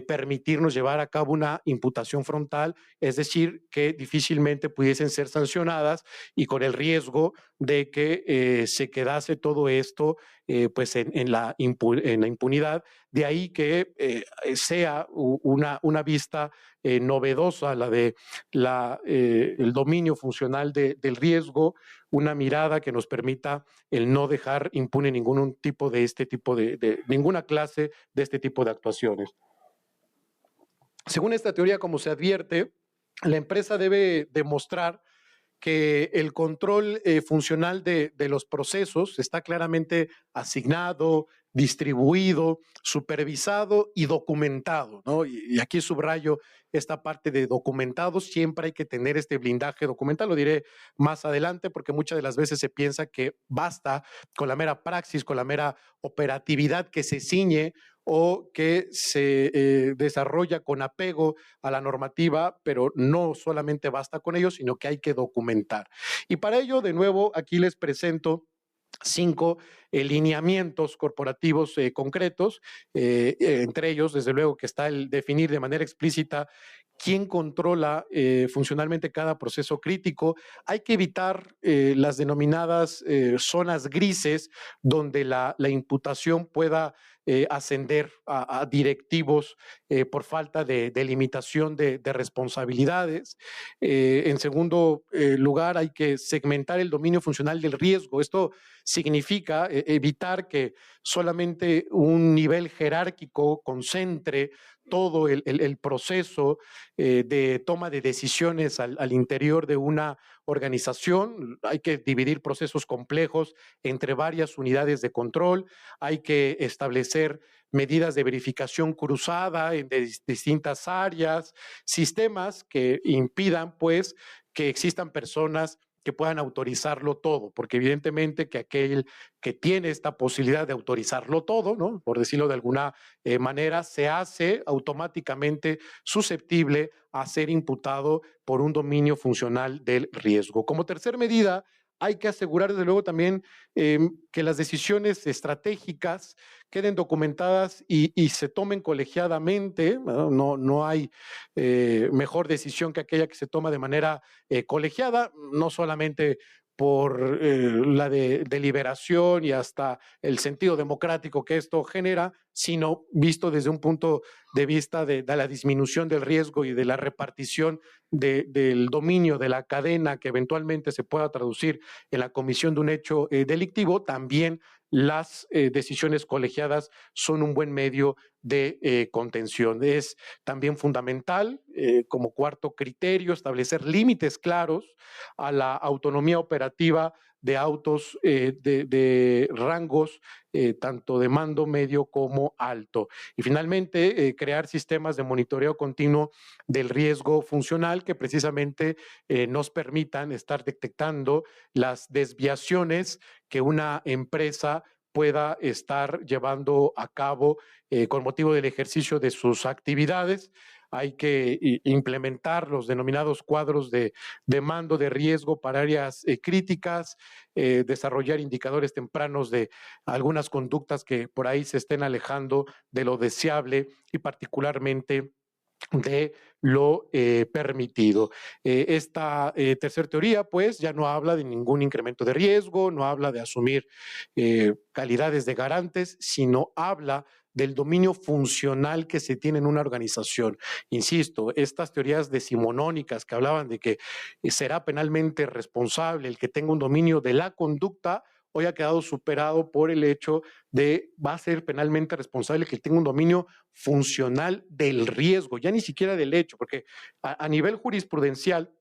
permitirnos llevar a cabo una imputación frontal, es decir, que difícilmente pudiesen ser sancionadas y con el riesgo de que se quedase todo esto pues en la impunidad. De ahí que sea una vista novedosa la de el dominio funcional del riesgo, una mirada que nos permita el no dejar impune ningún tipo de ninguna clase de este tipo de actuaciones. Según esta teoría, como se advierte, la empresa debe demostrar que el control funcional de los procesos está claramente asignado, distribuido, supervisado y documentado, ¿no? Y aquí subrayo esta parte de documentado. Siempre hay que tener este blindaje documental, lo diré más adelante, porque muchas de las veces se piensa que basta con la mera praxis, con la mera operatividad que se ciñe o que se desarrolla con apego a la normativa, pero no solamente basta con ello, sino que hay que documentar. Y para ello, de nuevo, aquí les presento 5 lineamientos corporativos concretos, entre ellos, desde luego, que está el definir de manera explícita quién controla funcionalmente cada proceso crítico. Hay que evitar las denominadas zonas grises donde la imputación pueda ascender a directivos por falta de limitación de responsabilidades. En segundo lugar, hay que segmentar el dominio funcional del riesgo. Esto significa evitar que solamente un nivel jerárquico concentre todo el proceso de toma de decisiones al interior de una organización. Hay que dividir procesos complejos entre varias unidades de control, hay que establecer medidas de verificación cruzada en distintas áreas, sistemas que impidan, pues, que existan personas que puedan autorizarlo todo, porque evidentemente que aquel que tiene esta posibilidad de autorizarlo todo, ¿no?, por decirlo de alguna manera, se hace automáticamente susceptible a ser imputado por un dominio funcional del riesgo. Como tercera medida, hay que asegurar, desde luego, también que las decisiones estratégicas queden documentadas y se tomen colegiadamente. No hay mejor decisión que aquella que se toma de manera colegiada, no solamente por la deliberación y hasta el sentido democrático que esto genera, sino visto desde un punto de vista de la disminución del riesgo y de la repartición del dominio de la cadena que eventualmente se pueda traducir en la comisión de un hecho delictivo. También las decisiones colegiadas son un buen medio de contención. Es también fundamental, como cuarto criterio, establecer límites claros a la autonomía operativa de autos de rangos tanto de mando medio como alto. Y finalmente, crear sistemas de monitoreo continuo del riesgo funcional que precisamente nos permitan estar detectando las desviaciones que una empresa pueda estar llevando a cabo con motivo del ejercicio de sus actividades. Hay que implementar los denominados cuadros de mando de riesgo para áreas críticas, desarrollar indicadores tempranos de algunas conductas que por ahí se estén alejando de lo deseable y particularmente de lo permitido. Esta tercera teoría, pues, ya no habla de ningún incremento de riesgo, no habla de asumir calidades de garantes, sino habla del dominio funcional que se tiene en una organización. Insisto, estas teorías decimonónicas que hablaban de que será penalmente responsable el que tenga un dominio de la conducta, hoy ha quedado superado por el hecho de va a ser penalmente responsable el que tenga un dominio funcional del riesgo, ya ni siquiera del hecho, porque a nivel jurisprudencial,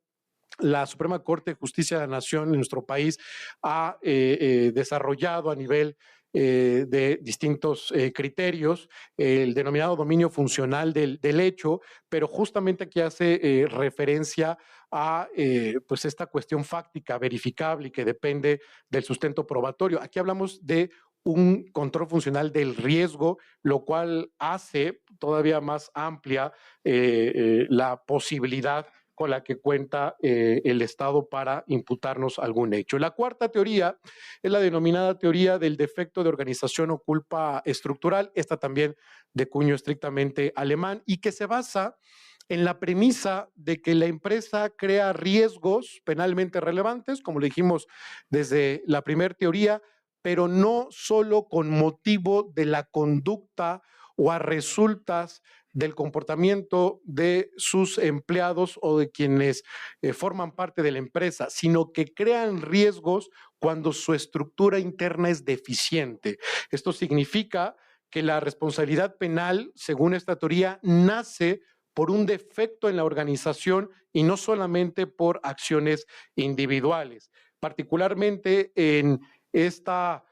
la Suprema Corte de Justicia de la Nación en nuestro país ha desarrollado a nivel de distintos criterios el denominado dominio funcional del hecho, pero justamente aquí hace referencia a pues esta cuestión fáctica, verificable y que depende del sustento probatorio. Aquí hablamos de un control funcional del riesgo, lo cual hace todavía más amplia la posibilidad con la que cuenta el Estado para imputarnos algún hecho. La cuarta teoría es la denominada teoría del defecto de organización o culpa estructural, esta también de cuño estrictamente alemán, y que se basa en la premisa de que la empresa crea riesgos penalmente relevantes, como le dijimos desde la primera teoría, pero no solo con motivo de la conducta o a resultas del comportamiento de sus empleados o de quienes forman parte de la empresa, sino que crean riesgos cuando su estructura interna es deficiente. Esto significa que la responsabilidad penal, según esta teoría, nace por un defecto en la organización y no solamente por acciones individuales. Particularmente en esta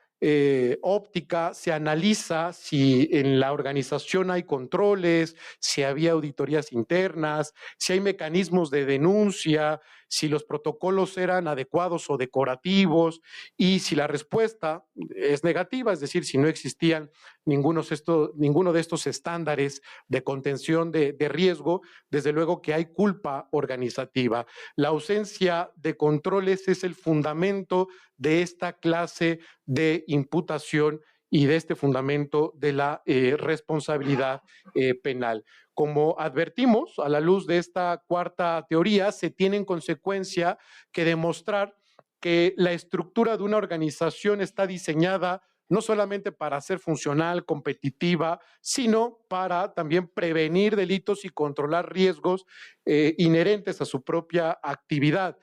óptica se analiza si en la organización hay controles, si había auditorías internas, si hay mecanismos de denuncia, si los protocolos eran adecuados o decorativos, y si la respuesta es negativa, es decir, si no existían ninguno de estos estándares de contención de riesgo, desde luego que hay culpa organizativa. La ausencia de controles es el fundamento de esta clase de imputación y de este fundamento de la responsabilidad penal. Como advertimos, a la luz de esta cuarta teoría, se tiene en consecuencia que demostrar que la estructura de una organización está diseñada no solamente para ser funcional, competitiva, sino para también prevenir delitos y controlar riesgos inherentes a su propia actividad.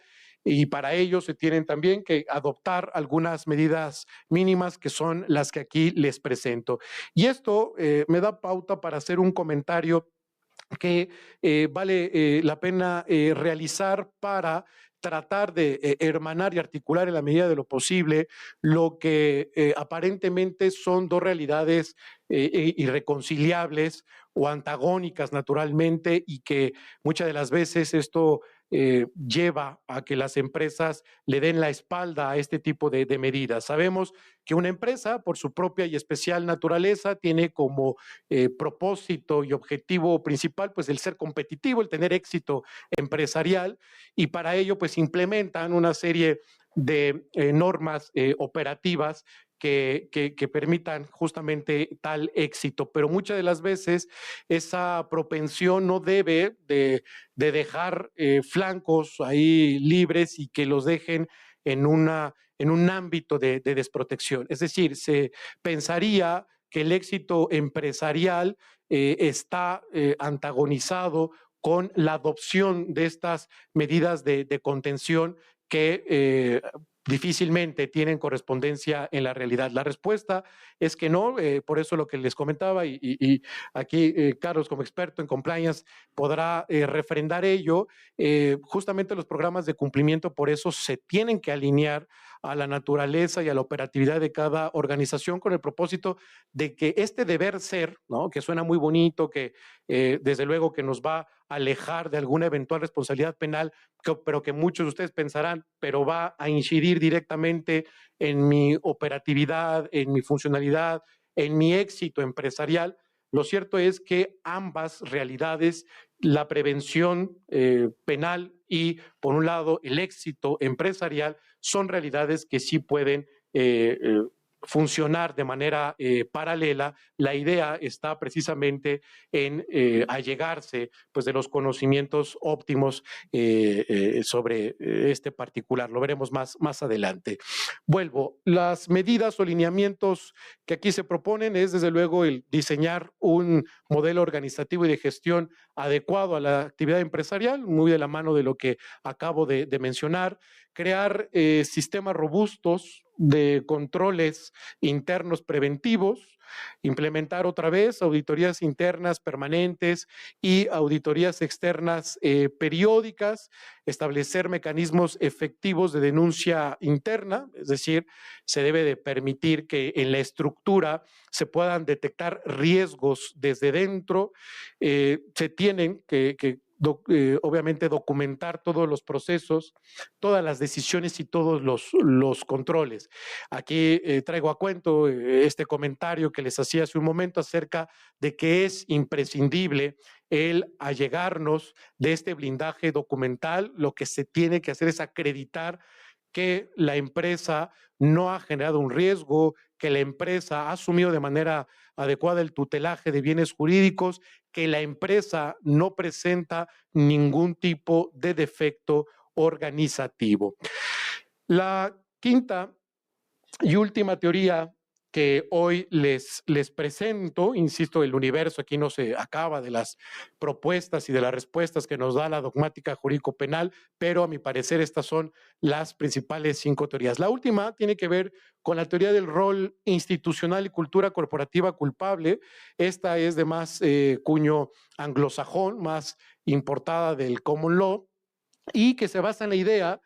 Y para ello se tienen también que adoptar algunas medidas mínimas que son las que aquí les presento. Y esto me da pauta para hacer un comentario que vale la pena realizar para tratar de hermanar y articular en la medida de lo posible lo que aparentemente son dos realidades irreconciliables o antagónicas naturalmente, y que muchas de las veces esto lleva a que las empresas le den la espalda a este tipo de medidas. Sabemos que una empresa, por su propia y especial naturaleza, tiene como propósito y objetivo principal pues el ser competitivo, el tener éxito empresarial, y para ello pues implementan una serie de normas operativas que permitan justamente tal éxito. Pero muchas de las veces esa propensión no debe de dejar flancos ahí libres y que los dejen en un ámbito de desprotección. Es decir, se pensaría que el éxito empresarial está antagonizado con la adopción de estas medidas de contención que difícilmente tienen correspondencia en la realidad. La respuesta es que no, por eso lo que les comentaba, y aquí Carlos, como experto en compliance, podrá refrendar ello. Justamente los programas de cumplimiento por eso se tienen que alinear a la naturaleza y a la operatividad de cada organización con el propósito de que este deber ser, ¿no?, que suena muy bonito, que desde luego que nos va a alejar de alguna eventual responsabilidad penal, pero que muchos de ustedes pensarán, pero va a incidir directamente en mi operatividad, en mi funcionalidad, en mi éxito empresarial. Lo cierto es que ambas realidades, la prevención penal y, por un lado, el éxito empresarial, son realidades que sí pueden funcionar de manera paralela. La idea está precisamente en allegarse pues, de los conocimientos óptimos sobre este particular. Lo veremos más adelante. Vuelvo, las medidas o lineamientos que aquí se proponen es desde luego el diseñar un modelo organizativo y de gestión adecuado a la actividad empresarial, muy de la mano de lo que acabo de mencionar, crear sistemas robustos de controles internos preventivos, implementar otra vez auditorías internas permanentes y auditorías externas periódicas, establecer mecanismos efectivos de denuncia interna, es decir, se debe de permitir que en la estructura se puedan detectar riesgos desde dentro, se tienen que obviamente documentar todos los procesos, todas las decisiones y todos los controles. Aquí traigo a cuento este comentario que les hacía hace un momento acerca de que es imprescindible el allegarnos de este blindaje documental. Lo que se tiene que hacer es acreditar que la empresa no ha generado un riesgo, que la empresa ha asumido de manera adecuada el tutelaje de bienes jurídicos, que la empresa no presenta ningún tipo de defecto organizativo. La quinta y última teoría que hoy les presento, insisto, el universo aquí no se acaba de las propuestas y de las respuestas que nos da la dogmática jurídico-penal, pero a mi parecer estas son las principales 5 teorías. La última tiene que ver con la teoría del rol institucional y cultura corporativa culpable. Esta es de más cuño anglosajón, más importada del common law, y que se basa en la idea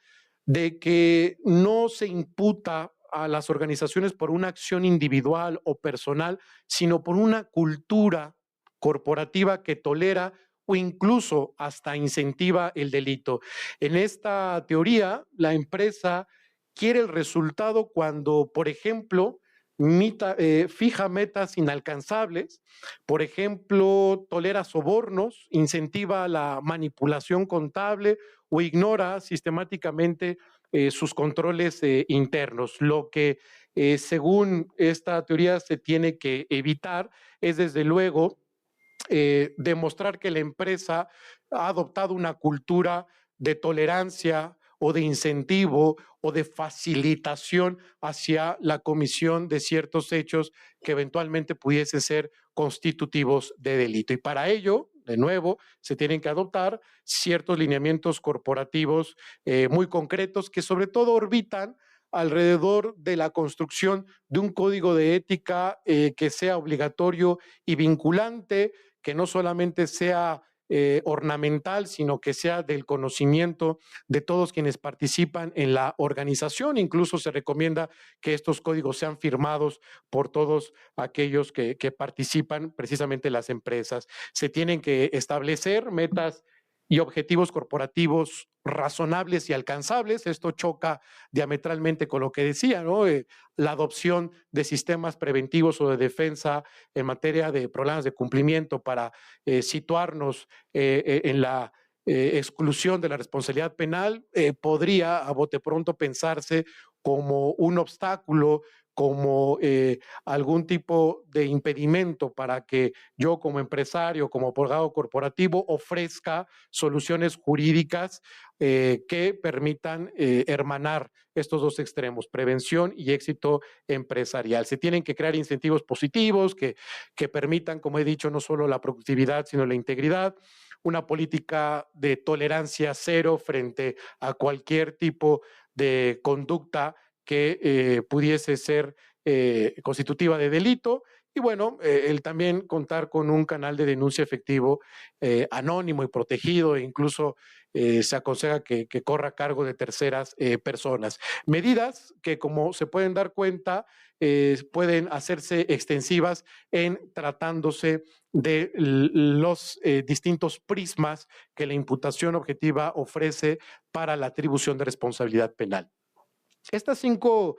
de que no se imputa a las organizaciones por una acción individual o personal, sino por una cultura corporativa que tolera o incluso hasta incentiva el delito. En esta teoría, la empresa quiere el resultado cuando, por ejemplo, fija metas inalcanzables, por ejemplo, tolera sobornos, incentiva la manipulación contable o ignora sistemáticamente sus controles internos. Lo que según esta teoría, se tiene que evitar es, desde luego, demostrar que la empresa ha adoptado una cultura de tolerancia o de incentivo o de facilitación hacia la comisión de ciertos hechos que eventualmente pudiesen ser constitutivos de delito. Y para ello, de nuevo, se tienen que adoptar ciertos lineamientos corporativos muy concretos que sobre todo orbitan alrededor de la construcción de un código de ética que sea obligatorio y vinculante, que no solamente sea ornamental, sino que sea del conocimiento de todos quienes participan en la organización. Incluso se recomienda que estos códigos sean firmados por todos aquellos que participan precisamente en las empresas. Se tienen que establecer metas y objetivos corporativos razonables y alcanzables. Esto choca diametralmente con lo que decía, ¿no? La adopción de sistemas preventivos o de defensa en materia de problemas de cumplimiento para situarnos en la exclusión de la responsabilidad penal podría a bote pronto pensarse como un obstáculo, como algún tipo de impedimento para que yo como empresario, como abogado corporativo, ofrezca soluciones jurídicas que permitan hermanar estos dos extremos, prevención y éxito empresarial. Se tienen que crear incentivos positivos que permitan, como he dicho, no solo la productividad, sino la integridad, una política de tolerancia cero frente a cualquier tipo de conducta que pudiese ser constitutiva de delito. Y bueno, el también contar con un canal de denuncia efectivo, anónimo y protegido, e incluso se aconseja que corra a cargo de terceras personas. Medidas que, como se pueden dar cuenta, pueden hacerse extensivas en tratándose de los distintos prismas que la imputación objetiva ofrece para la atribución de responsabilidad penal. Estas 5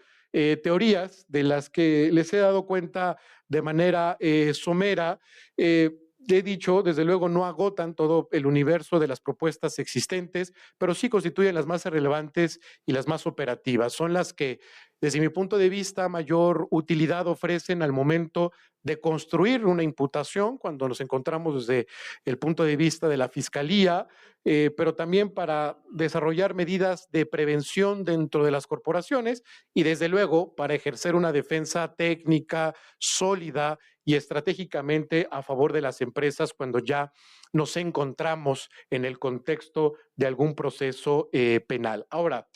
teorías de las que les he dado cuenta de manera somera, he dicho, desde luego no agotan todo el universo de las propuestas existentes, pero sí constituyen las más relevantes y las más operativas. Son las que, desde mi punto de vista, mayor utilidad ofrecen al momento de construir una imputación, cuando nos encontramos desde el punto de vista de la Fiscalía, pero también para desarrollar medidas de prevención dentro de las corporaciones y, desde luego, para ejercer una defensa técnica sólida y estratégicamente a favor de las empresas cuando ya nos encontramos en el contexto de algún proceso penal. Ahora,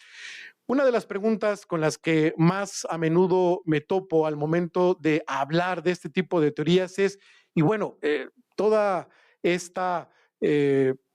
una de las preguntas con las que más a menudo me topo al momento de hablar de este tipo de teorías es, y bueno, toda esta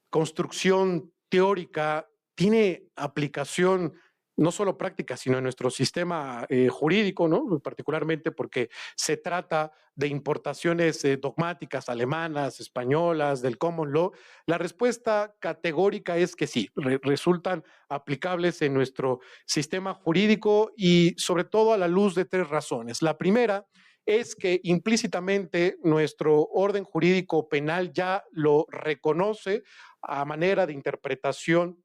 construcción teórica tiene aplicación no solo práctica, sino en nuestro sistema jurídico, ¿no? Particularmente porque se trata de importaciones dogmáticas alemanas, españolas, del common law. La respuesta categórica es que sí, resultan aplicables en nuestro sistema jurídico y sobre todo a la luz de 3 razones. La primera es que implícitamente nuestro orden jurídico penal ya lo reconoce a manera de interpretación,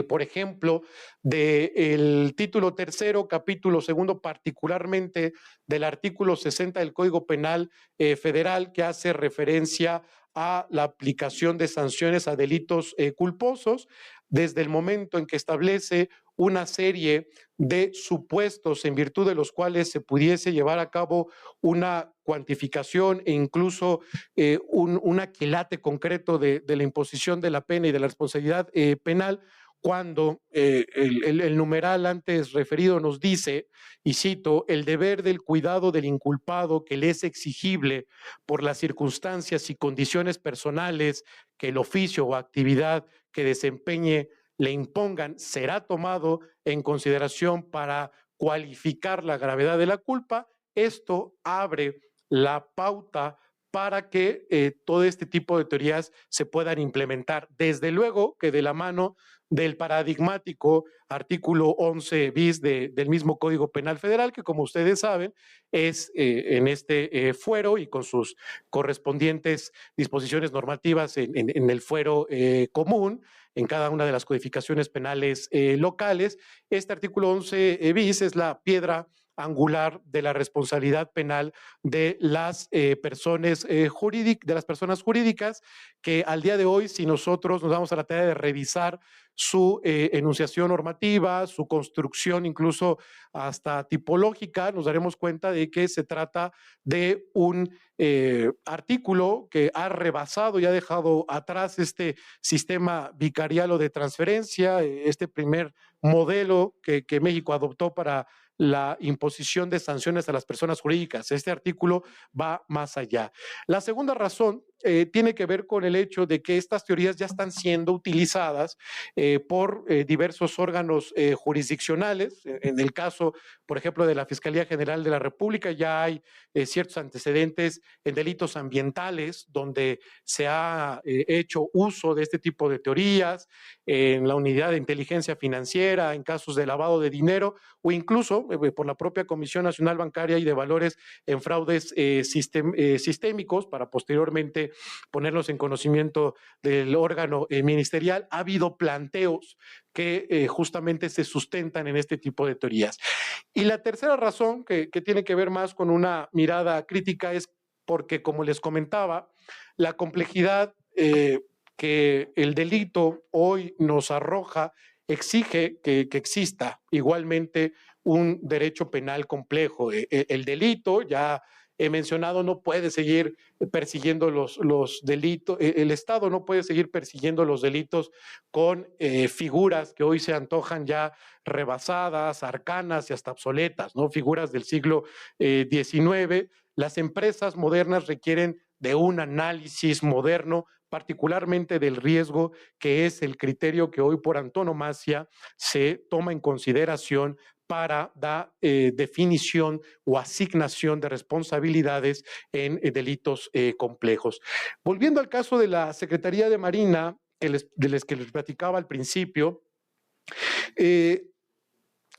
por ejemplo, del título 3º, capítulo 2º, particularmente del artículo 60 del Código Penal Federal, que hace referencia a la aplicación de sanciones a delitos culposos, desde el momento en que establece una serie de supuestos en virtud de los cuales se pudiese llevar a cabo una cuantificación e incluso un aquilate concreto de la imposición de la pena y de la responsabilidad penal, cuando el numeral antes referido nos dice, y cito, el deber del cuidado del inculpado que le es exigible por las circunstancias y condiciones personales que el oficio o actividad que desempeñe le impongan será tomado en consideración para cualificar la gravedad de la culpa. Esto abre la pauta para que todo este tipo de teorías se puedan implementar. Desde luego que de la mano del paradigmático artículo 11 bis del mismo Código Penal Federal, que, como ustedes saben, es en este fuero y con sus correspondientes disposiciones normativas en el fuero común, en cada una de las codificaciones penales locales. Este artículo 11 bis es la piedra angular de la responsabilidad penal de las personas jurídicas, que al día de hoy, si nosotros nos damos a la tarea de revisar su enunciación normativa, su construcción incluso hasta tipológica, nos daremos cuenta de que se trata de un artículo que ha rebasado y ha dejado atrás este sistema vicarial o de transferencia, este primer modelo que México adoptó para la imposición de sanciones a las personas jurídicas. Este artículo va más allá. La segunda razón tiene que ver con el hecho de que estas teorías ya están siendo utilizadas por diversos órganos jurisdiccionales. En el caso, por ejemplo, de la Fiscalía General de la República, ya hay ciertos antecedentes en delitos ambientales donde se ha hecho uso de este tipo de teorías, en la Unidad de Inteligencia Financiera, en casos de lavado de dinero o incluso por la propia Comisión Nacional Bancaria y de Valores en fraudes sistémicos, para posteriormente ponerlos en conocimiento del órgano ministerial. Ha habido planteos que justamente se sustentan en este tipo de teorías. Y la tercera razón, que tiene que ver más con una mirada crítica, es porque, como les comentaba, la complejidad que el delito hoy nos arroja exige que exista igualmente un derecho penal complejo. El delito, ya he mencionado, no puede seguir persiguiendo los delitos, el Estado no puede seguir persiguiendo los delitos con figuras que hoy se antojan ya rebasadas, arcanas y hasta obsoletas, ¿no? Figuras del siglo XIX. Las empresas modernas requieren de un análisis moderno, particularmente del riesgo, que es el criterio que hoy por antonomasia se toma en consideración para dar definición o asignación de responsabilidades en delitos complejos. Volviendo al caso de la Secretaría de Marina, que les platicaba al principio,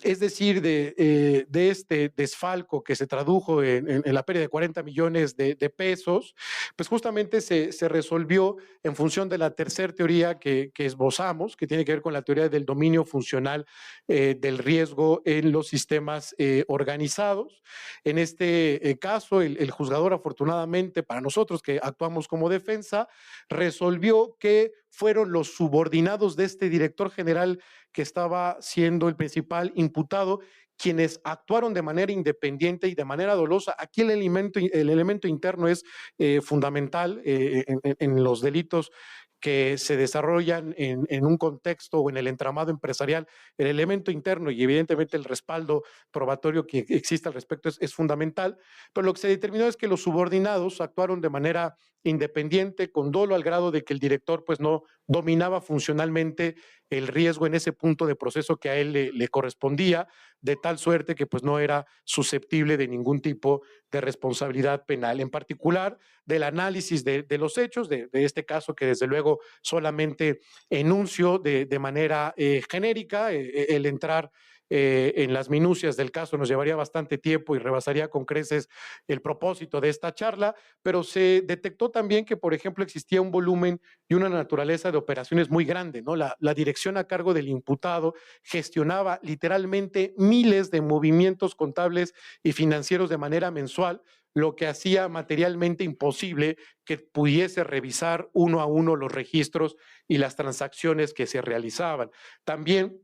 es decir, de este desfalco que se tradujo en la pérdida de 40 millones de pesos, pues justamente se resolvió en función de la tercera teoría que esbozamos, que tiene que ver con la teoría del dominio funcional del riesgo en los sistemas organizados. En este caso, el juzgador, afortunadamente para nosotros que actuamos como defensa, resolvió que fueron los subordinados de este director general que estaba siendo el principal imputado, quienes actuaron de manera independiente y de manera dolosa. Aquí el elemento interno es fundamental en los delitos que se desarrollan en un contexto o en el entramado empresarial. El elemento interno y evidentemente el respaldo probatorio que existe al respecto es fundamental, pero lo que se determinó es que los subordinados actuaron de manera independiente, con dolo, al grado de que el director pues no dominaba funcionalmente el riesgo en ese punto de proceso que a él le correspondía, de tal suerte que pues no era susceptible de ningún tipo de responsabilidad penal, en particular del análisis de los hechos, de este caso que desde luego solamente enuncio de manera genérica. El entrar en las minucias del caso nos llevaría bastante tiempo y rebasaría con creces el propósito de esta charla, pero se detectó también que, por ejemplo, existía un volumen y una naturaleza de operaciones muy grande, ¿no? La dirección a cargo del imputado gestionaba literalmente miles de movimientos contables y financieros de manera mensual, lo que hacía materialmente imposible que pudiese revisar uno a uno los registros y las transacciones que se realizaban. También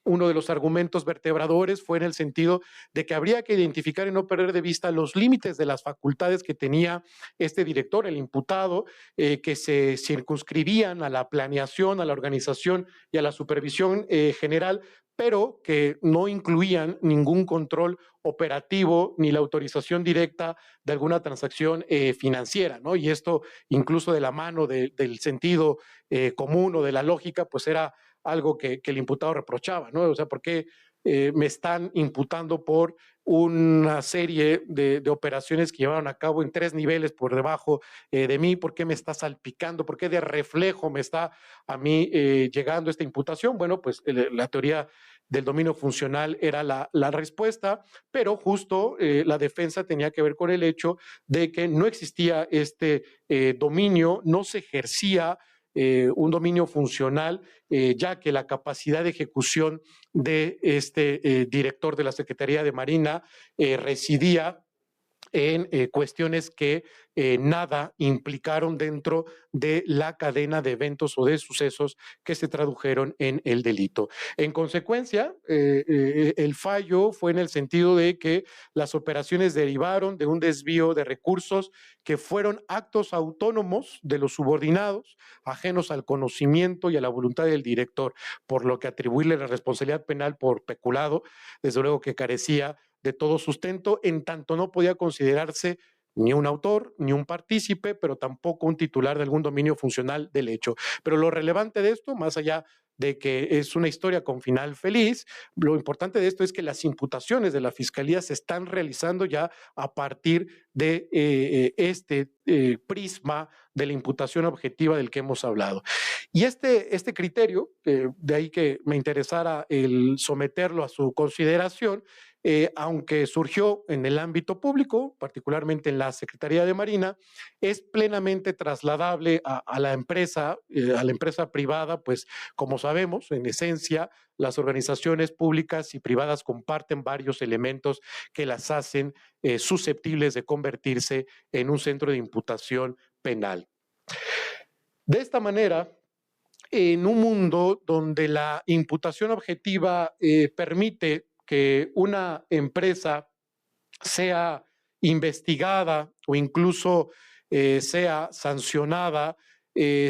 uno de los argumentos vertebradores fue en el sentido de que habría que identificar y no perder de vista los límites de las facultades que tenía este director, el imputado, que se circunscribían a la planeación, a la organización y a la supervisión general, pero que no incluían ningún control operativo ni la autorización directa de alguna transacción financiera, ¿no? Y esto, incluso de la mano del sentido común o de la lógica, pues era algo que el imputado reprochaba, ¿no? O sea, ¿por qué me están imputando por una serie de operaciones que llevaron a cabo en 3 niveles por debajo de mí? ¿Por qué me está salpicando? ¿Por qué de reflejo me está a mí llegando esta imputación? Bueno, pues la teoría del dominio funcional era la respuesta, pero justo la defensa tenía que ver con el hecho de que no existía este dominio, no se ejercía un dominio funcional, ya que la capacidad de ejecución de este director de la Secretaría de Marina residía en cuestiones que nada implicaron dentro de la cadena de eventos o de sucesos que se tradujeron en el delito. En consecuencia, el fallo fue en el sentido de que las operaciones derivaron de un desvío de recursos que fueron actos autónomos de los subordinados, ajenos al conocimiento y a la voluntad del director, por lo que atribuirle la responsabilidad penal por peculado, desde luego que carecía de todo sustento, en tanto no podía considerarse ni un autor, ni un partícipe, pero tampoco un titular de algún dominio funcional del hecho. Pero lo relevante de esto, más allá de que es una historia con final feliz, lo importante de esto es que las imputaciones de la Fiscalía se están realizando ya a partir de este prisma de la imputación objetiva del que hemos hablado. Y este criterio, de ahí que me interesara el someterlo a su consideración, aunque surgió en el ámbito público, particularmente en la Secretaría de Marina, es plenamente trasladable a la empresa privada, pues como sabemos, en esencia, las organizaciones públicas y privadas comparten varios elementos que las hacen susceptibles de convertirse en un centro de imputación penal. De esta manera, en un mundo donde la imputación objetiva permite que una empresa sea investigada o incluso sea sancionada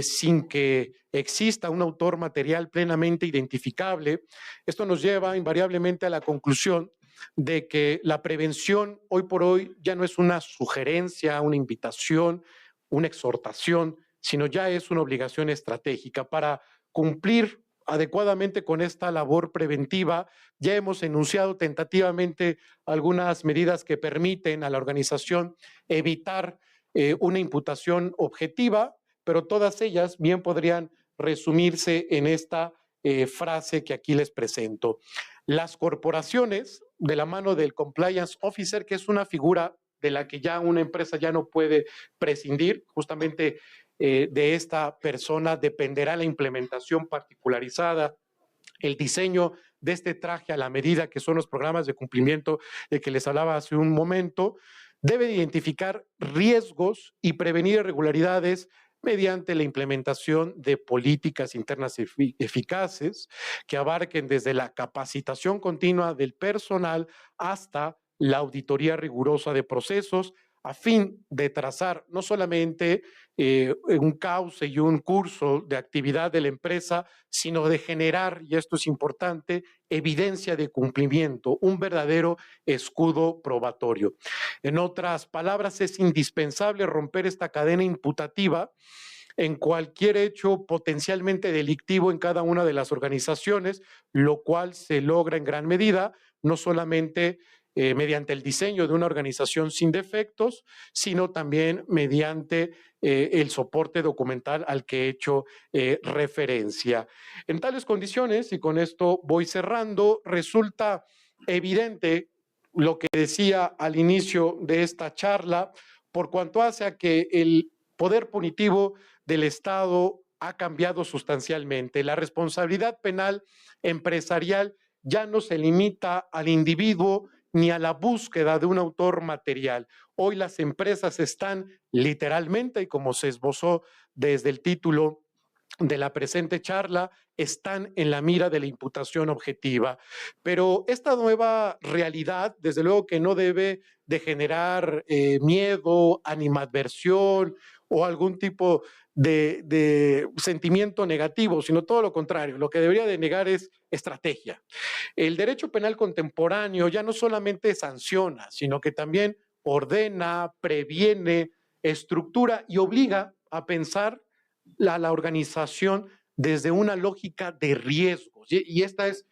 sin que exista un autor material plenamente identificable, esto nos lleva invariablemente a la conclusión de que la prevención hoy por hoy ya no es una sugerencia, una invitación, una exhortación, sino ya es una obligación estratégica. Para cumplir adecuadamente con esta labor preventiva, ya hemos enunciado tentativamente algunas medidas que permiten a la organización evitar una imputación objetiva, pero todas ellas bien podrían resumirse en esta frase que aquí les presento. Las corporaciones, de la mano del compliance officer, que es una figura de la que ya una empresa ya no puede prescindir, justamente de esta persona dependerá la implementación particularizada, el diseño de este traje a la medida, que son los programas de cumplimiento de que les hablaba hace un momento, debe identificar riesgos y prevenir irregularidades mediante la implementación de políticas internas eficaces que abarquen desde la capacitación continua del personal hasta la auditoría rigurosa de procesos, a fin de trazar no solamente un cauce y un curso de actividad de la empresa, sino de generar, y esto es importante, evidencia de cumplimiento, un verdadero escudo probatorio. En otras palabras, es indispensable romper esta cadena imputativa en cualquier hecho potencialmente delictivo en cada una de las organizaciones, lo cual se logra en gran medida, no solamente mediante el diseño de una organización sin defectos, sino también mediante el soporte documental al que he hecho referencia. En tales condiciones, y con esto voy cerrando, resulta evidente lo que decía al inicio de esta charla, por cuanto hace a que el poder punitivo del Estado ha cambiado sustancialmente. La responsabilidad penal empresarial ya no se limita al individuo ni a la búsqueda de un autor material. Hoy las empresas están literalmente, y como se esbozó desde el título de la presente charla, están en la mira de la imputación objetiva. Pero esta nueva realidad, desde luego que no debe de generar miedo, animadversión o algún tipo de sentimiento negativo, sino todo lo contrario. Lo que debería de negar es estrategia. El derecho penal contemporáneo ya no solamente sanciona, sino que también ordena, previene, estructura y obliga a pensar la organización desde una lógica de riesgos. Y esta es,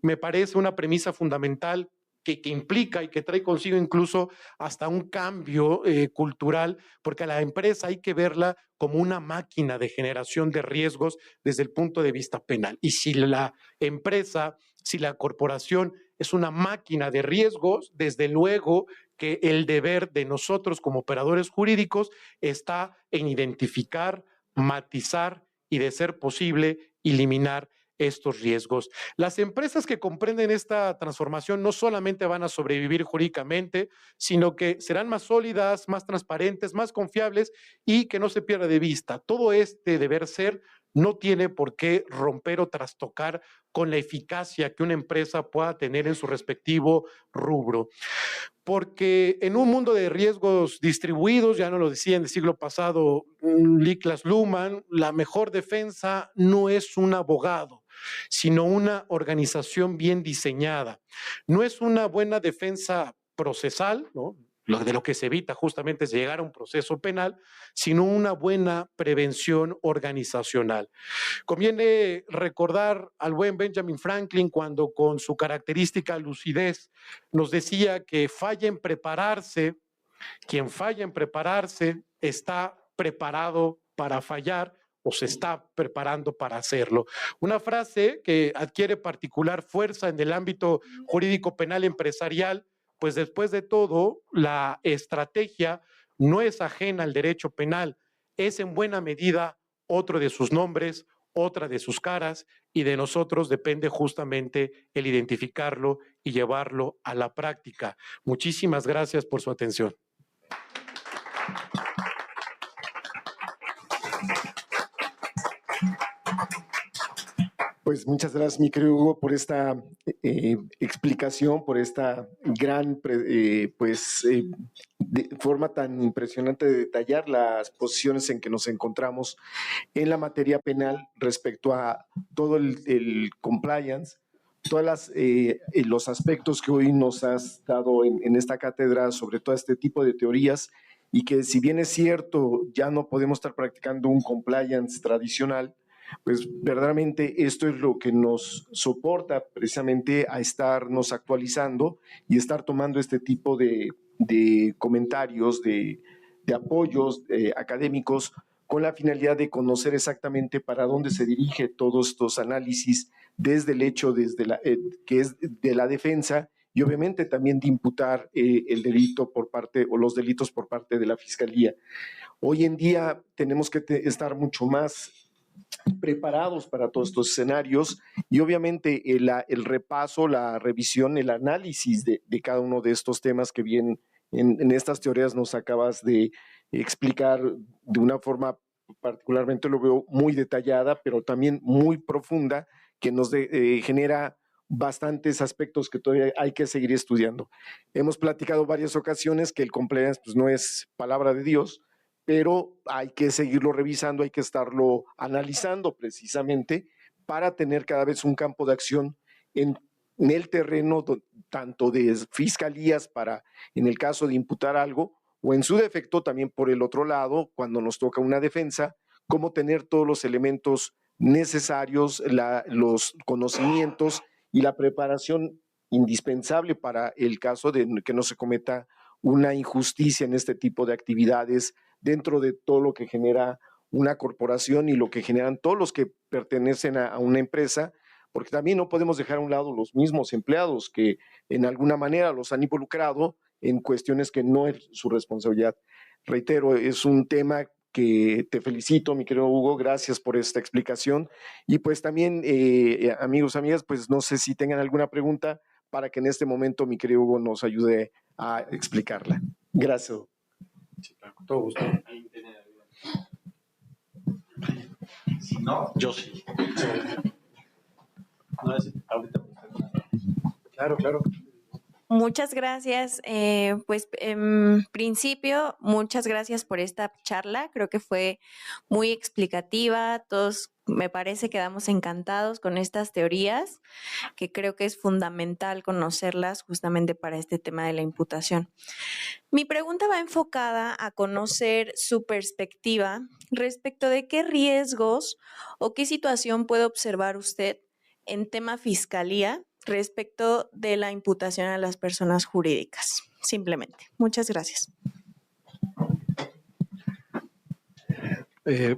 me parece, una premisa fundamental que implica y que trae consigo incluso hasta un cambio cultural, porque a la empresa hay que verla como una máquina de generación de riesgos desde el punto de vista penal. Y si la empresa, si la corporación es una máquina de riesgos, desde luego que el deber de nosotros como operadores jurídicos está en identificar, matizar y, de ser posible, eliminar estos riesgos. Las empresas que comprenden esta transformación no solamente van a sobrevivir jurídicamente, sino que serán más sólidas, más transparentes, más confiables y que no se pierda de vista. Todo este deber ser no tiene por qué romper o trastocar con la eficacia que una empresa pueda tener en su respectivo rubro. Porque en un mundo de riesgos distribuidos, ya no lo decía en el siglo pasado Niklas Luhmann, la mejor defensa no es un abogado, sino una organización bien diseñada. No es una buena defensa procesal, ¿no? De lo que se evita justamente es llegar a un proceso penal, sino una buena prevención organizacional. Conviene recordar al buen Benjamin Franklin cuando, con su característica lucidez, nos decía que quien falla en prepararse está preparado para fallar o se está preparando para hacerlo. Una frase que adquiere particular fuerza en el ámbito jurídico penal empresarial, pues después de todo, la estrategia no es ajena al derecho penal, es en buena medida otro de sus nombres, otra de sus caras, y de nosotros depende justamente el identificarlo y llevarlo a la práctica. Muchísimas gracias por su atención. Pues muchas gracias, mi querido Hugo, por esta explicación, por esta gran forma tan impresionante de detallar las posiciones en que nos encontramos en la materia penal respecto a todo el compliance, todos los aspectos que hoy nos has dado en esta cátedra sobre todo este tipo de teorías, y que, si bien es cierto, ya no podemos estar practicando un compliance tradicional, pues verdaderamente esto es lo que nos soporta precisamente a estarnos actualizando y estar tomando este tipo de comentarios, de apoyos académicos, con la finalidad de conocer exactamente para dónde se dirige todos estos análisis desde el hecho que es de la defensa, y obviamente también de imputar el delito por parte, o los delitos por parte de la Fiscalía. Hoy en día tenemos que estar mucho más preparados para todos estos escenarios, y obviamente el repaso, la revisión, el análisis de cada uno de estos temas que bien en estas teorías nos acabas de explicar de una forma, particularmente lo veo muy detallada, pero también muy profunda, que nos genera bastantes aspectos que todavía hay que seguir estudiando. Hemos platicado varias ocasiones que el compliance pues, no es palabra de Dios, pero hay que seguirlo revisando, hay que estarlo analizando precisamente para tener cada vez un campo de acción en el terreno tanto de fiscalías para, en el caso de imputar algo, o en su defecto también por el otro lado, cuando nos toca una defensa, cómo tener todos los elementos necesarios, los conocimientos y la preparación indispensable para el caso de que no se cometa una injusticia en este tipo de actividades dentro de todo lo que genera una corporación y lo que generan todos los que pertenecen a una empresa, porque también no podemos dejar a un lado los mismos empleados que en alguna manera los han involucrado en cuestiones que no es su responsabilidad. Reitero, es un tema que te felicito, mi querido Hugo, gracias por esta explicación. Y pues también, amigos, amigas, pues no sé si tengan alguna pregunta para que en este momento mi querido Hugo nos ayude a explicarla. Gracias. Sí, claro, con todo gusto. Si no, yo sí. No es ahorita. Claro, claro. Muchas gracias. Pues en principio, muchas gracias por esta charla. Creo que fue muy explicativa. Todos, me parece, quedamos encantados con estas teorías, que creo que es fundamental conocerlas justamente para este tema de la imputación. Mi pregunta va enfocada a conocer su perspectiva respecto de qué riesgos o qué situación puede observar usted en tema fiscalía respecto de la imputación a las personas jurídicas. Simplemente. Muchas gracias.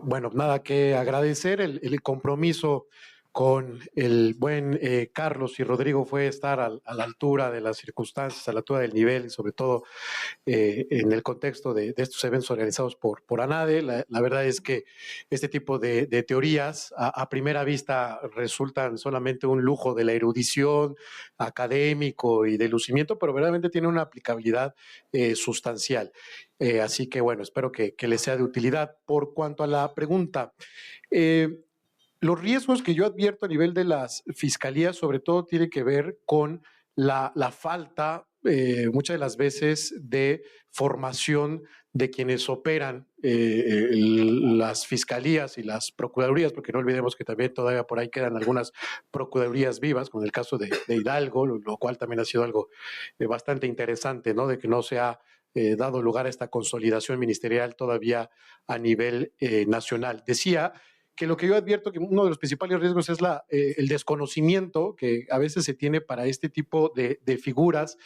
Bueno, nada que agradecer el compromiso con el buen Carlos y Rodrigo fue estar a la altura de las circunstancias, a la altura del nivel y sobre todo en el contexto de estos eventos organizados por ANADE. La verdad es que este tipo de teorías a primera vista resultan solamente un lujo de la erudición académico y de lucimiento, pero verdaderamente tiene una aplicabilidad sustancial. Así que bueno, espero que les sea de utilidad. Por cuanto a la pregunta, los riesgos que yo advierto a nivel de las fiscalías, sobre todo, tiene que ver con la falta, muchas de las veces, de formación de quienes operan las fiscalías y las procuradurías, porque no olvidemos que también todavía por ahí quedan algunas procuradurías vivas, con el caso de Hidalgo, lo cual también ha sido algo bastante interesante, ¿no? De que no se ha dado lugar a esta consolidación ministerial todavía a nivel nacional. Decía que lo que yo advierto que uno de los principales riesgos es el desconocimiento que a veces se tiene para este tipo de figuras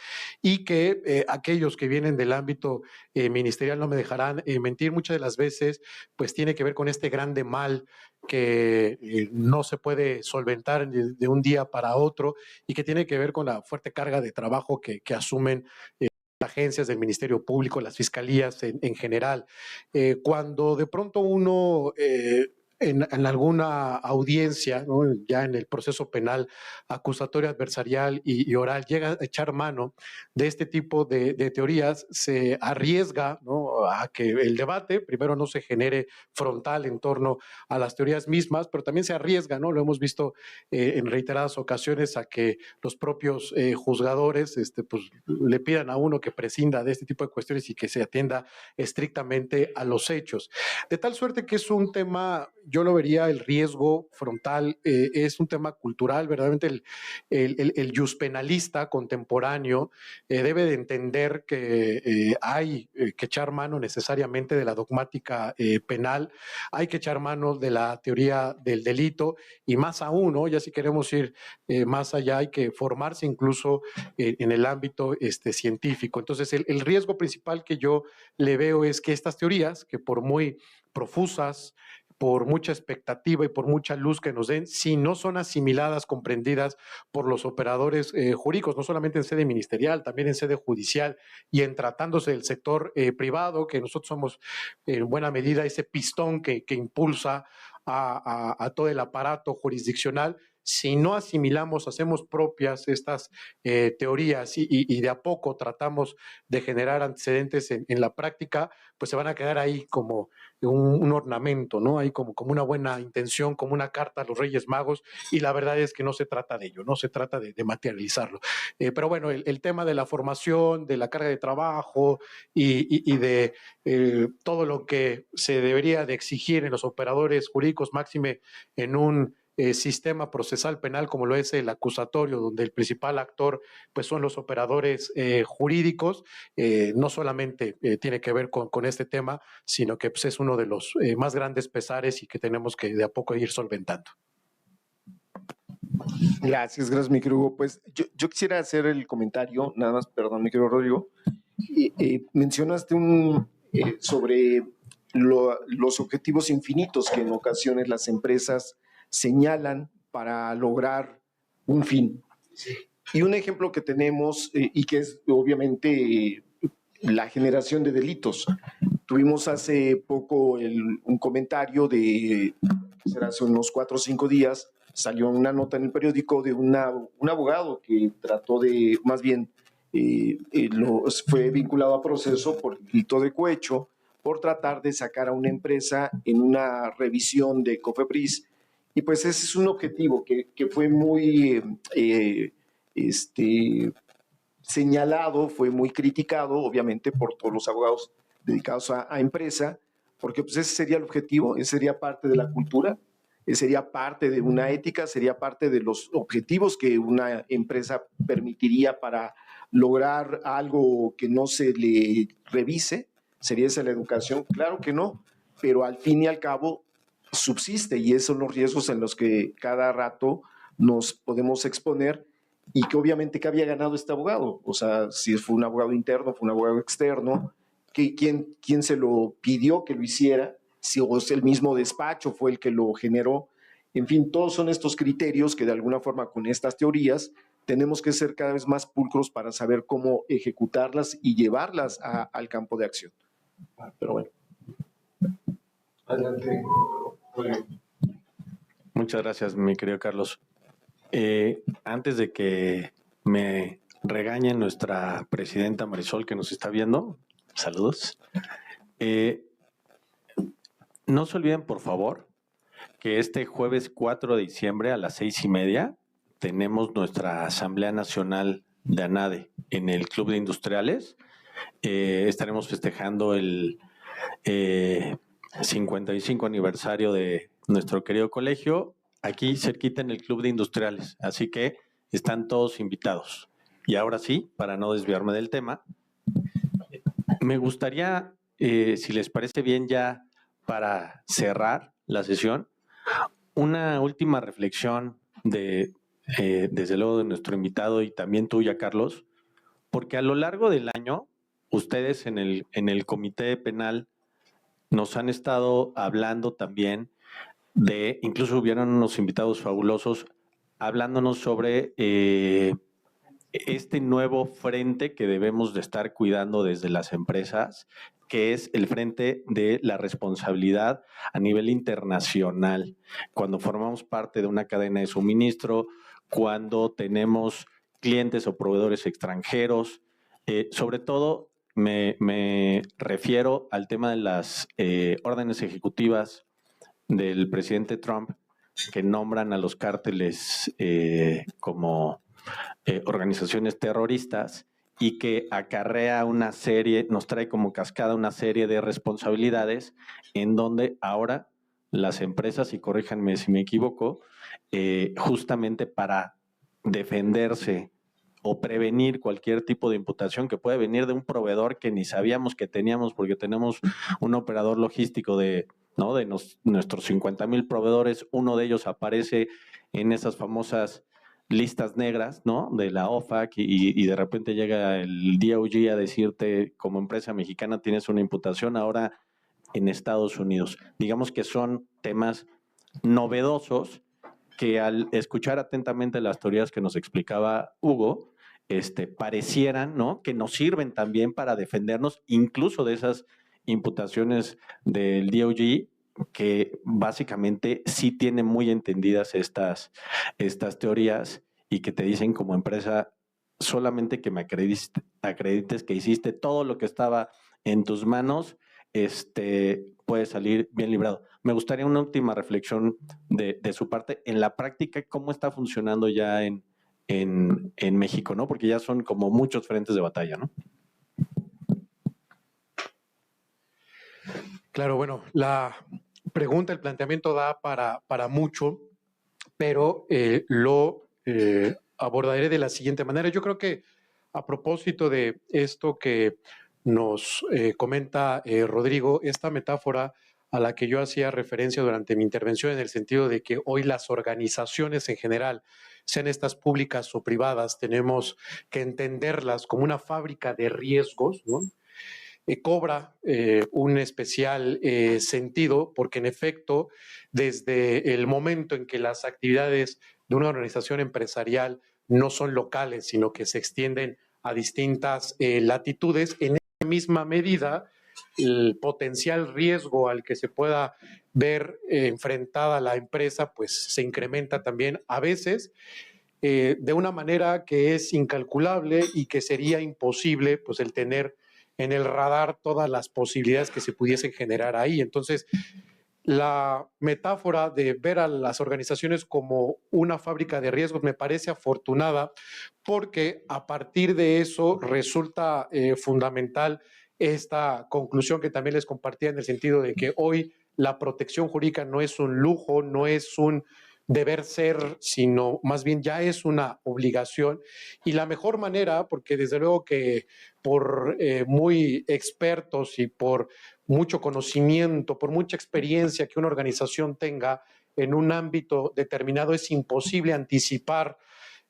y que aquellos que vienen del ámbito ministerial no me dejarán mentir, muchas de las veces pues tiene que ver con este grande mal que no se puede solventar de un día para otro y que tiene que ver con la fuerte carga de trabajo que asumen agencias del Ministerio Público, las fiscalías en general. Cuando de pronto uno en alguna audiencia, ¿no? Ya en el proceso penal acusatorio, adversarial y oral, llega a echar mano de este tipo de teorías, se arriesga, ¿no? A que el debate primero no se genere frontal en torno a las teorías mismas, pero también se arriesga, ¿no? Lo hemos visto en reiteradas ocasiones, a que los propios juzgadores pues, le pidan a uno que prescinda de este tipo de cuestiones y que se atienda estrictamente a los hechos. De tal suerte que es un tema, yo lo vería, el riesgo frontal, es un tema cultural. Verdaderamente el juspenalista contemporáneo debe de entender que hay que echar mano necesariamente de la dogmática penal, hay que echar mano de la teoría del delito y más aún, ¿no? Ya si queremos ir más allá, hay que formarse incluso en el ámbito científico. Entonces, el riesgo principal que yo le veo es que estas teorías, que por muy profusas, por mucha expectativa y por mucha luz que nos den, si no son asimiladas, comprendidas por los operadores jurídicos, no solamente en sede ministerial, también en sede judicial y en tratándose del sector privado, que nosotros somos en buena medida ese pistón que impulsa a todo el aparato jurisdiccional. Si no asimilamos, hacemos propias estas teorías y de a poco tratamos de generar antecedentes en la práctica, pues se van a quedar ahí como un ornamento, ¿no? Ahí como una buena intención, como una carta a los Reyes Magos, y la verdad es que no se trata de ello, no se trata de materializarlo. Pero bueno, el tema de la formación, de la carga de trabajo y de todo lo que se debería de exigir en los operadores jurídicos, máxime en un sistema procesal penal como lo es el acusatorio, donde el principal actor pues son los operadores jurídicos, no solamente tiene que ver con este tema, sino que pues, es uno de los más grandes pesares y que tenemos que de a poco ir solventando. Gracias, mi querido Hugo. Pues yo quisiera hacer el comentario, nada más, perdón, mi querido Rodrigo. Mencionaste sobre los objetivos infinitos que en ocasiones las empresas señalan para lograr un fin. Sí. Y un ejemplo que tenemos y que es obviamente la generación de delitos. Tuvimos hace poco un comentario será hace unos 4 o 5 días, salió una nota en el periódico de un abogado que trató de, más bien, fue vinculado a proceso por delito de cohecho, por tratar de sacar a una empresa en una revisión de COFEPRIS. Y pues ese es un objetivo que fue muy señalado, fue muy criticado, obviamente, por todos los abogados dedicados a empresa, porque pues ese sería el objetivo, ese sería parte de la cultura, ese sería parte de una ética, sería parte de los objetivos que una empresa permitiría para lograr algo que no se le revise. ¿Sería esa la educación? Claro que no, pero al fin y al cabo subsiste, y esos son los riesgos en los que cada rato nos podemos exponer, y que obviamente que había ganado este abogado. O sea, si fue un abogado interno, fue un abogado externo, ¿quién se lo pidió que lo hiciera? Si o el mismo despacho fue el que lo generó. En fin, todos son estos criterios que de alguna forma con estas teorías tenemos que ser cada vez más pulcros para saber cómo ejecutarlas y llevarlas al campo de acción. Pero bueno. Adelante. Muchas gracias, mi querido Carlos. Antes de que me regañe nuestra presidenta Marisol, que nos está viendo, saludos. No se olviden, por favor, que este jueves 4 de diciembre a las 6:30 tenemos nuestra Asamblea Nacional de ANADE en el Club de Industriales. Estaremos festejando el 55 aniversario de nuestro querido colegio, aquí cerquita en el Club de Industriales. Así que están todos invitados. Y ahora sí, para no desviarme del tema, me gustaría, si les parece bien ya para cerrar la sesión, una última reflexión desde luego de nuestro invitado y también tuya, Carlos, porque a lo largo del año, ustedes en el Comité Penal nos han estado hablando también incluso hubieron unos invitados fabulosos hablándonos sobre este nuevo frente que debemos de estar cuidando desde las empresas, que es el frente de la responsabilidad a nivel internacional. Cuando formamos parte de una cadena de suministro, cuando tenemos clientes o proveedores extranjeros, sobre todo me refiero al tema de las órdenes ejecutivas del presidente Trump que nombran a los cárteles como organizaciones terroristas y que acarrea nos trae como cascada una serie de responsabilidades en donde ahora las empresas, y corríjanme si me equivoco, justamente para defenderse o prevenir cualquier tipo de imputación que puede venir de un proveedor que ni sabíamos que teníamos porque tenemos un operador logístico de nuestros 50,000 proveedores, uno de ellos aparece en esas famosas listas negras, ¿no? De la OFAC y de repente llega el DOJ a decirte como empresa mexicana tienes una imputación ahora en Estados Unidos. Digamos que son temas novedosos que al escuchar atentamente las teorías que nos explicaba Hugo, parecieran, ¿no? Que nos sirven también para defendernos incluso de esas imputaciones del DOJ, que básicamente sí tienen muy entendidas estas teorías y que te dicen como empresa solamente que me acredites que hiciste todo lo que estaba en tus manos, puedes salir bien librado. Me gustaría una última reflexión de su parte en la práctica, cómo está funcionando ya en México, ¿no? Porque ya son como muchos frentes de batalla, ¿no? Claro, bueno, la pregunta, el planteamiento da para mucho, pero lo abordaré de la siguiente manera. Yo creo que a propósito de esto que nos comenta Rodrigo, esta metáfora a la que yo hacía referencia durante mi intervención en el sentido de que hoy las organizaciones en general, sean estas públicas o privadas, tenemos que entenderlas como una fábrica de riesgos, ¿no? Cobra un especial sentido porque en efecto desde el momento en que las actividades de una organización empresarial no son locales sino que se extienden a distintas latitudes, en esa misma medida el potencial riesgo al que se pueda ver enfrentada la empresa pues se incrementa también a veces de una manera que es incalculable y que sería imposible pues el tener en el radar todas las posibilidades que se pudiesen generar ahí. Entonces, la metáfora de ver a las organizaciones como una fábrica de riesgos me parece afortunada porque a partir de eso resulta fundamental esta conclusión que también les compartía en el sentido de que hoy la protección jurídica no es un lujo, no es un deber ser, sino más bien ya es una obligación. Y la mejor manera, porque desde luego que por muy expertos y por mucho conocimiento, por mucha experiencia que una organización tenga en un ámbito determinado, es imposible anticipar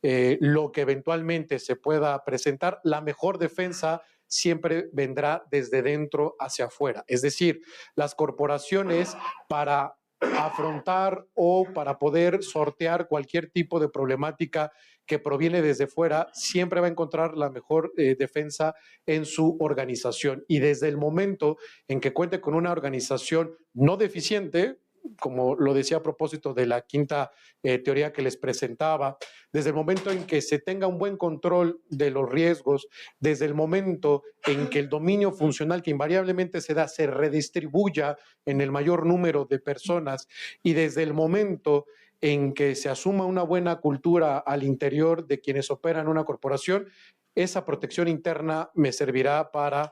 lo que eventualmente se pueda presentar. La mejor defensa siempre vendrá desde dentro hacia afuera. Es decir, las corporaciones para afrontar o para poder sortear cualquier tipo de problemática que proviene desde fuera, siempre va a encontrar la mejor defensa en su organización. Y desde el momento en que cuente con una organización no deficiente, como lo decía a propósito de la quinta teoría que les presentaba, desde el momento en que se tenga un buen control de los riesgos, desde el momento en que el dominio funcional que invariablemente se da se redistribuya en el mayor número de personas y desde el momento en que se asuma una buena cultura al interior de quienes operan una corporación, esa protección interna me servirá para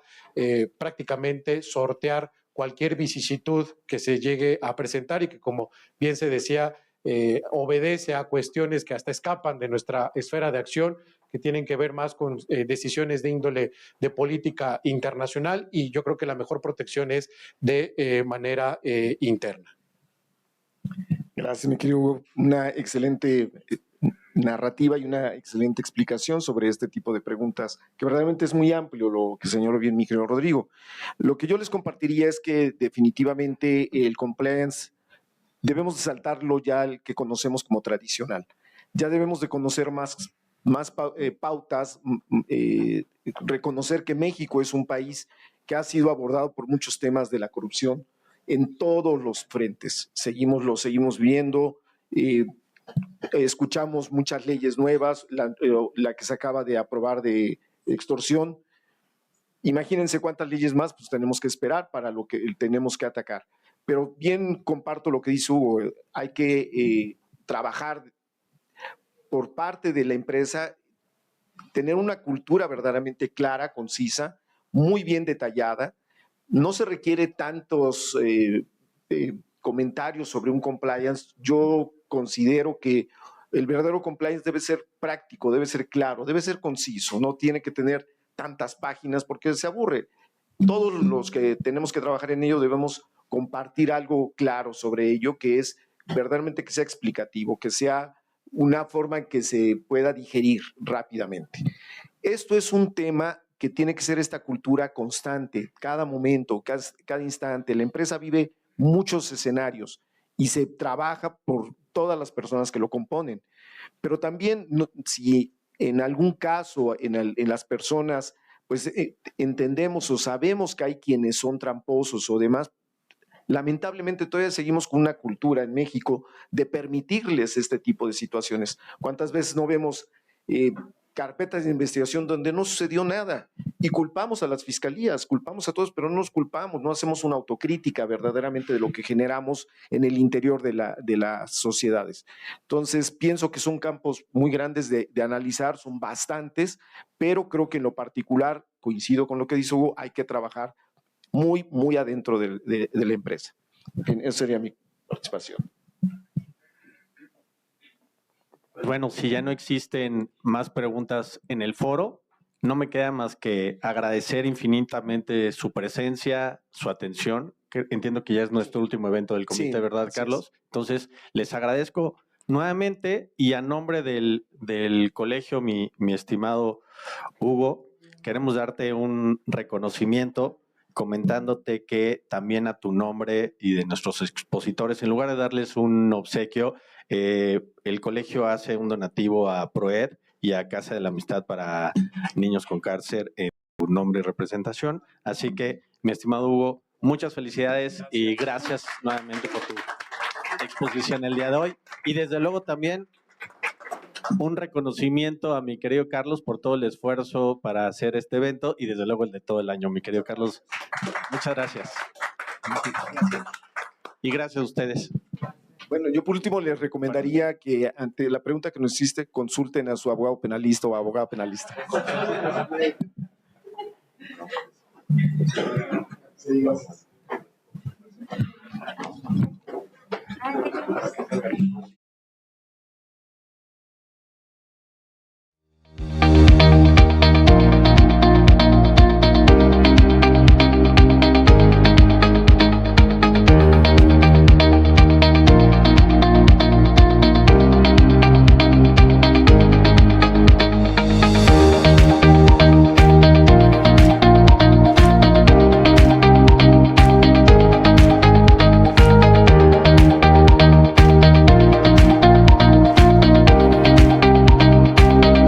prácticamente sortear cualquier vicisitud que se llegue a presentar y que, como bien se decía, obedece a cuestiones que hasta escapan de nuestra esfera de acción, que tienen que ver más con decisiones de índole de política internacional, y yo creo que la mejor protección es de manera interna. Gracias, mi querido Hugo. Una excelente narrativa y una excelente explicación sobre este tipo de preguntas, que verdaderamente es muy amplio lo que señaló bien mi querido Rodrigo. Lo que yo les compartiría es que definitivamente el compliance debemos de saltarlo ya al que conocemos como tradicional. Ya debemos de conocer más pautas, reconocer que México es un país que ha sido abordado por muchos temas de la corrupción en todos los frentes. Lo seguimos viendo, escuchamos muchas leyes nuevas, la que se acaba de aprobar de extorsión. Imagínense cuántas leyes más pues tenemos que esperar para lo que tenemos que atacar. Pero bien comparto lo que dice Hugo, hay que trabajar por parte de la empresa, tener una cultura verdaderamente clara, concisa, muy bien detallada. No se requiere tantos comentarios sobre un compliance. Yo considero que el verdadero compliance debe ser práctico, debe ser claro, debe ser conciso, no tiene que tener tantas páginas porque se aburre. Todos los que tenemos que trabajar en ello debemos compartir algo claro sobre ello, que es verdaderamente que sea explicativo, que sea una forma en que se pueda digerir rápidamente. Esto es un tema que tiene que ser esta cultura constante, cada momento, cada instante. La empresa vive muchos escenarios y se trabaja por todas las personas que lo componen. Pero también, si en algún caso, en las personas, pues entendemos o sabemos que hay quienes son tramposos o demás, lamentablemente todavía seguimos con una cultura en México de permitirles este tipo de situaciones. ¿Cuántas veces no vemos carpetas de investigación donde no sucedió nada y culpamos a las fiscalías, culpamos a todos, pero no nos culpamos, no hacemos una autocrítica verdaderamente de lo que generamos en el interior de las sociedades? Entonces, pienso que son campos muy grandes de analizar, son bastantes, pero creo que en lo particular, coincido con lo que dice Hugo, hay que trabajar muy, muy adentro de la empresa. En fin, esa sería mi participación. Bueno, si ya no existen más preguntas en el foro, no me queda más que agradecer infinitamente su presencia, su atención, que entiendo que ya es nuestro último evento del comité, sí, ¿verdad, Carlos? Entonces, les agradezco nuevamente y a nombre del colegio, mi estimado Hugo, queremos darte un reconocimiento comentándote que también a tu nombre y de nuestros expositores, en lugar de darles un obsequio, el colegio hace un donativo a PROED y a Casa de la Amistad para Niños con Cáncer en tu nombre y representación. Así que, mi estimado Hugo, muchas felicidades y gracias nuevamente por tu exposición el día de hoy. Y desde luego también un reconocimiento a mi querido Carlos por todo el esfuerzo para hacer este evento y desde luego el de todo el año. Mi querido Carlos, muchas gracias. Y gracias a ustedes. Bueno, yo por último les recomendaría que ante la pregunta que nos hiciste, consulten a su abogado penalista o abogada penalista. Sí, gracias.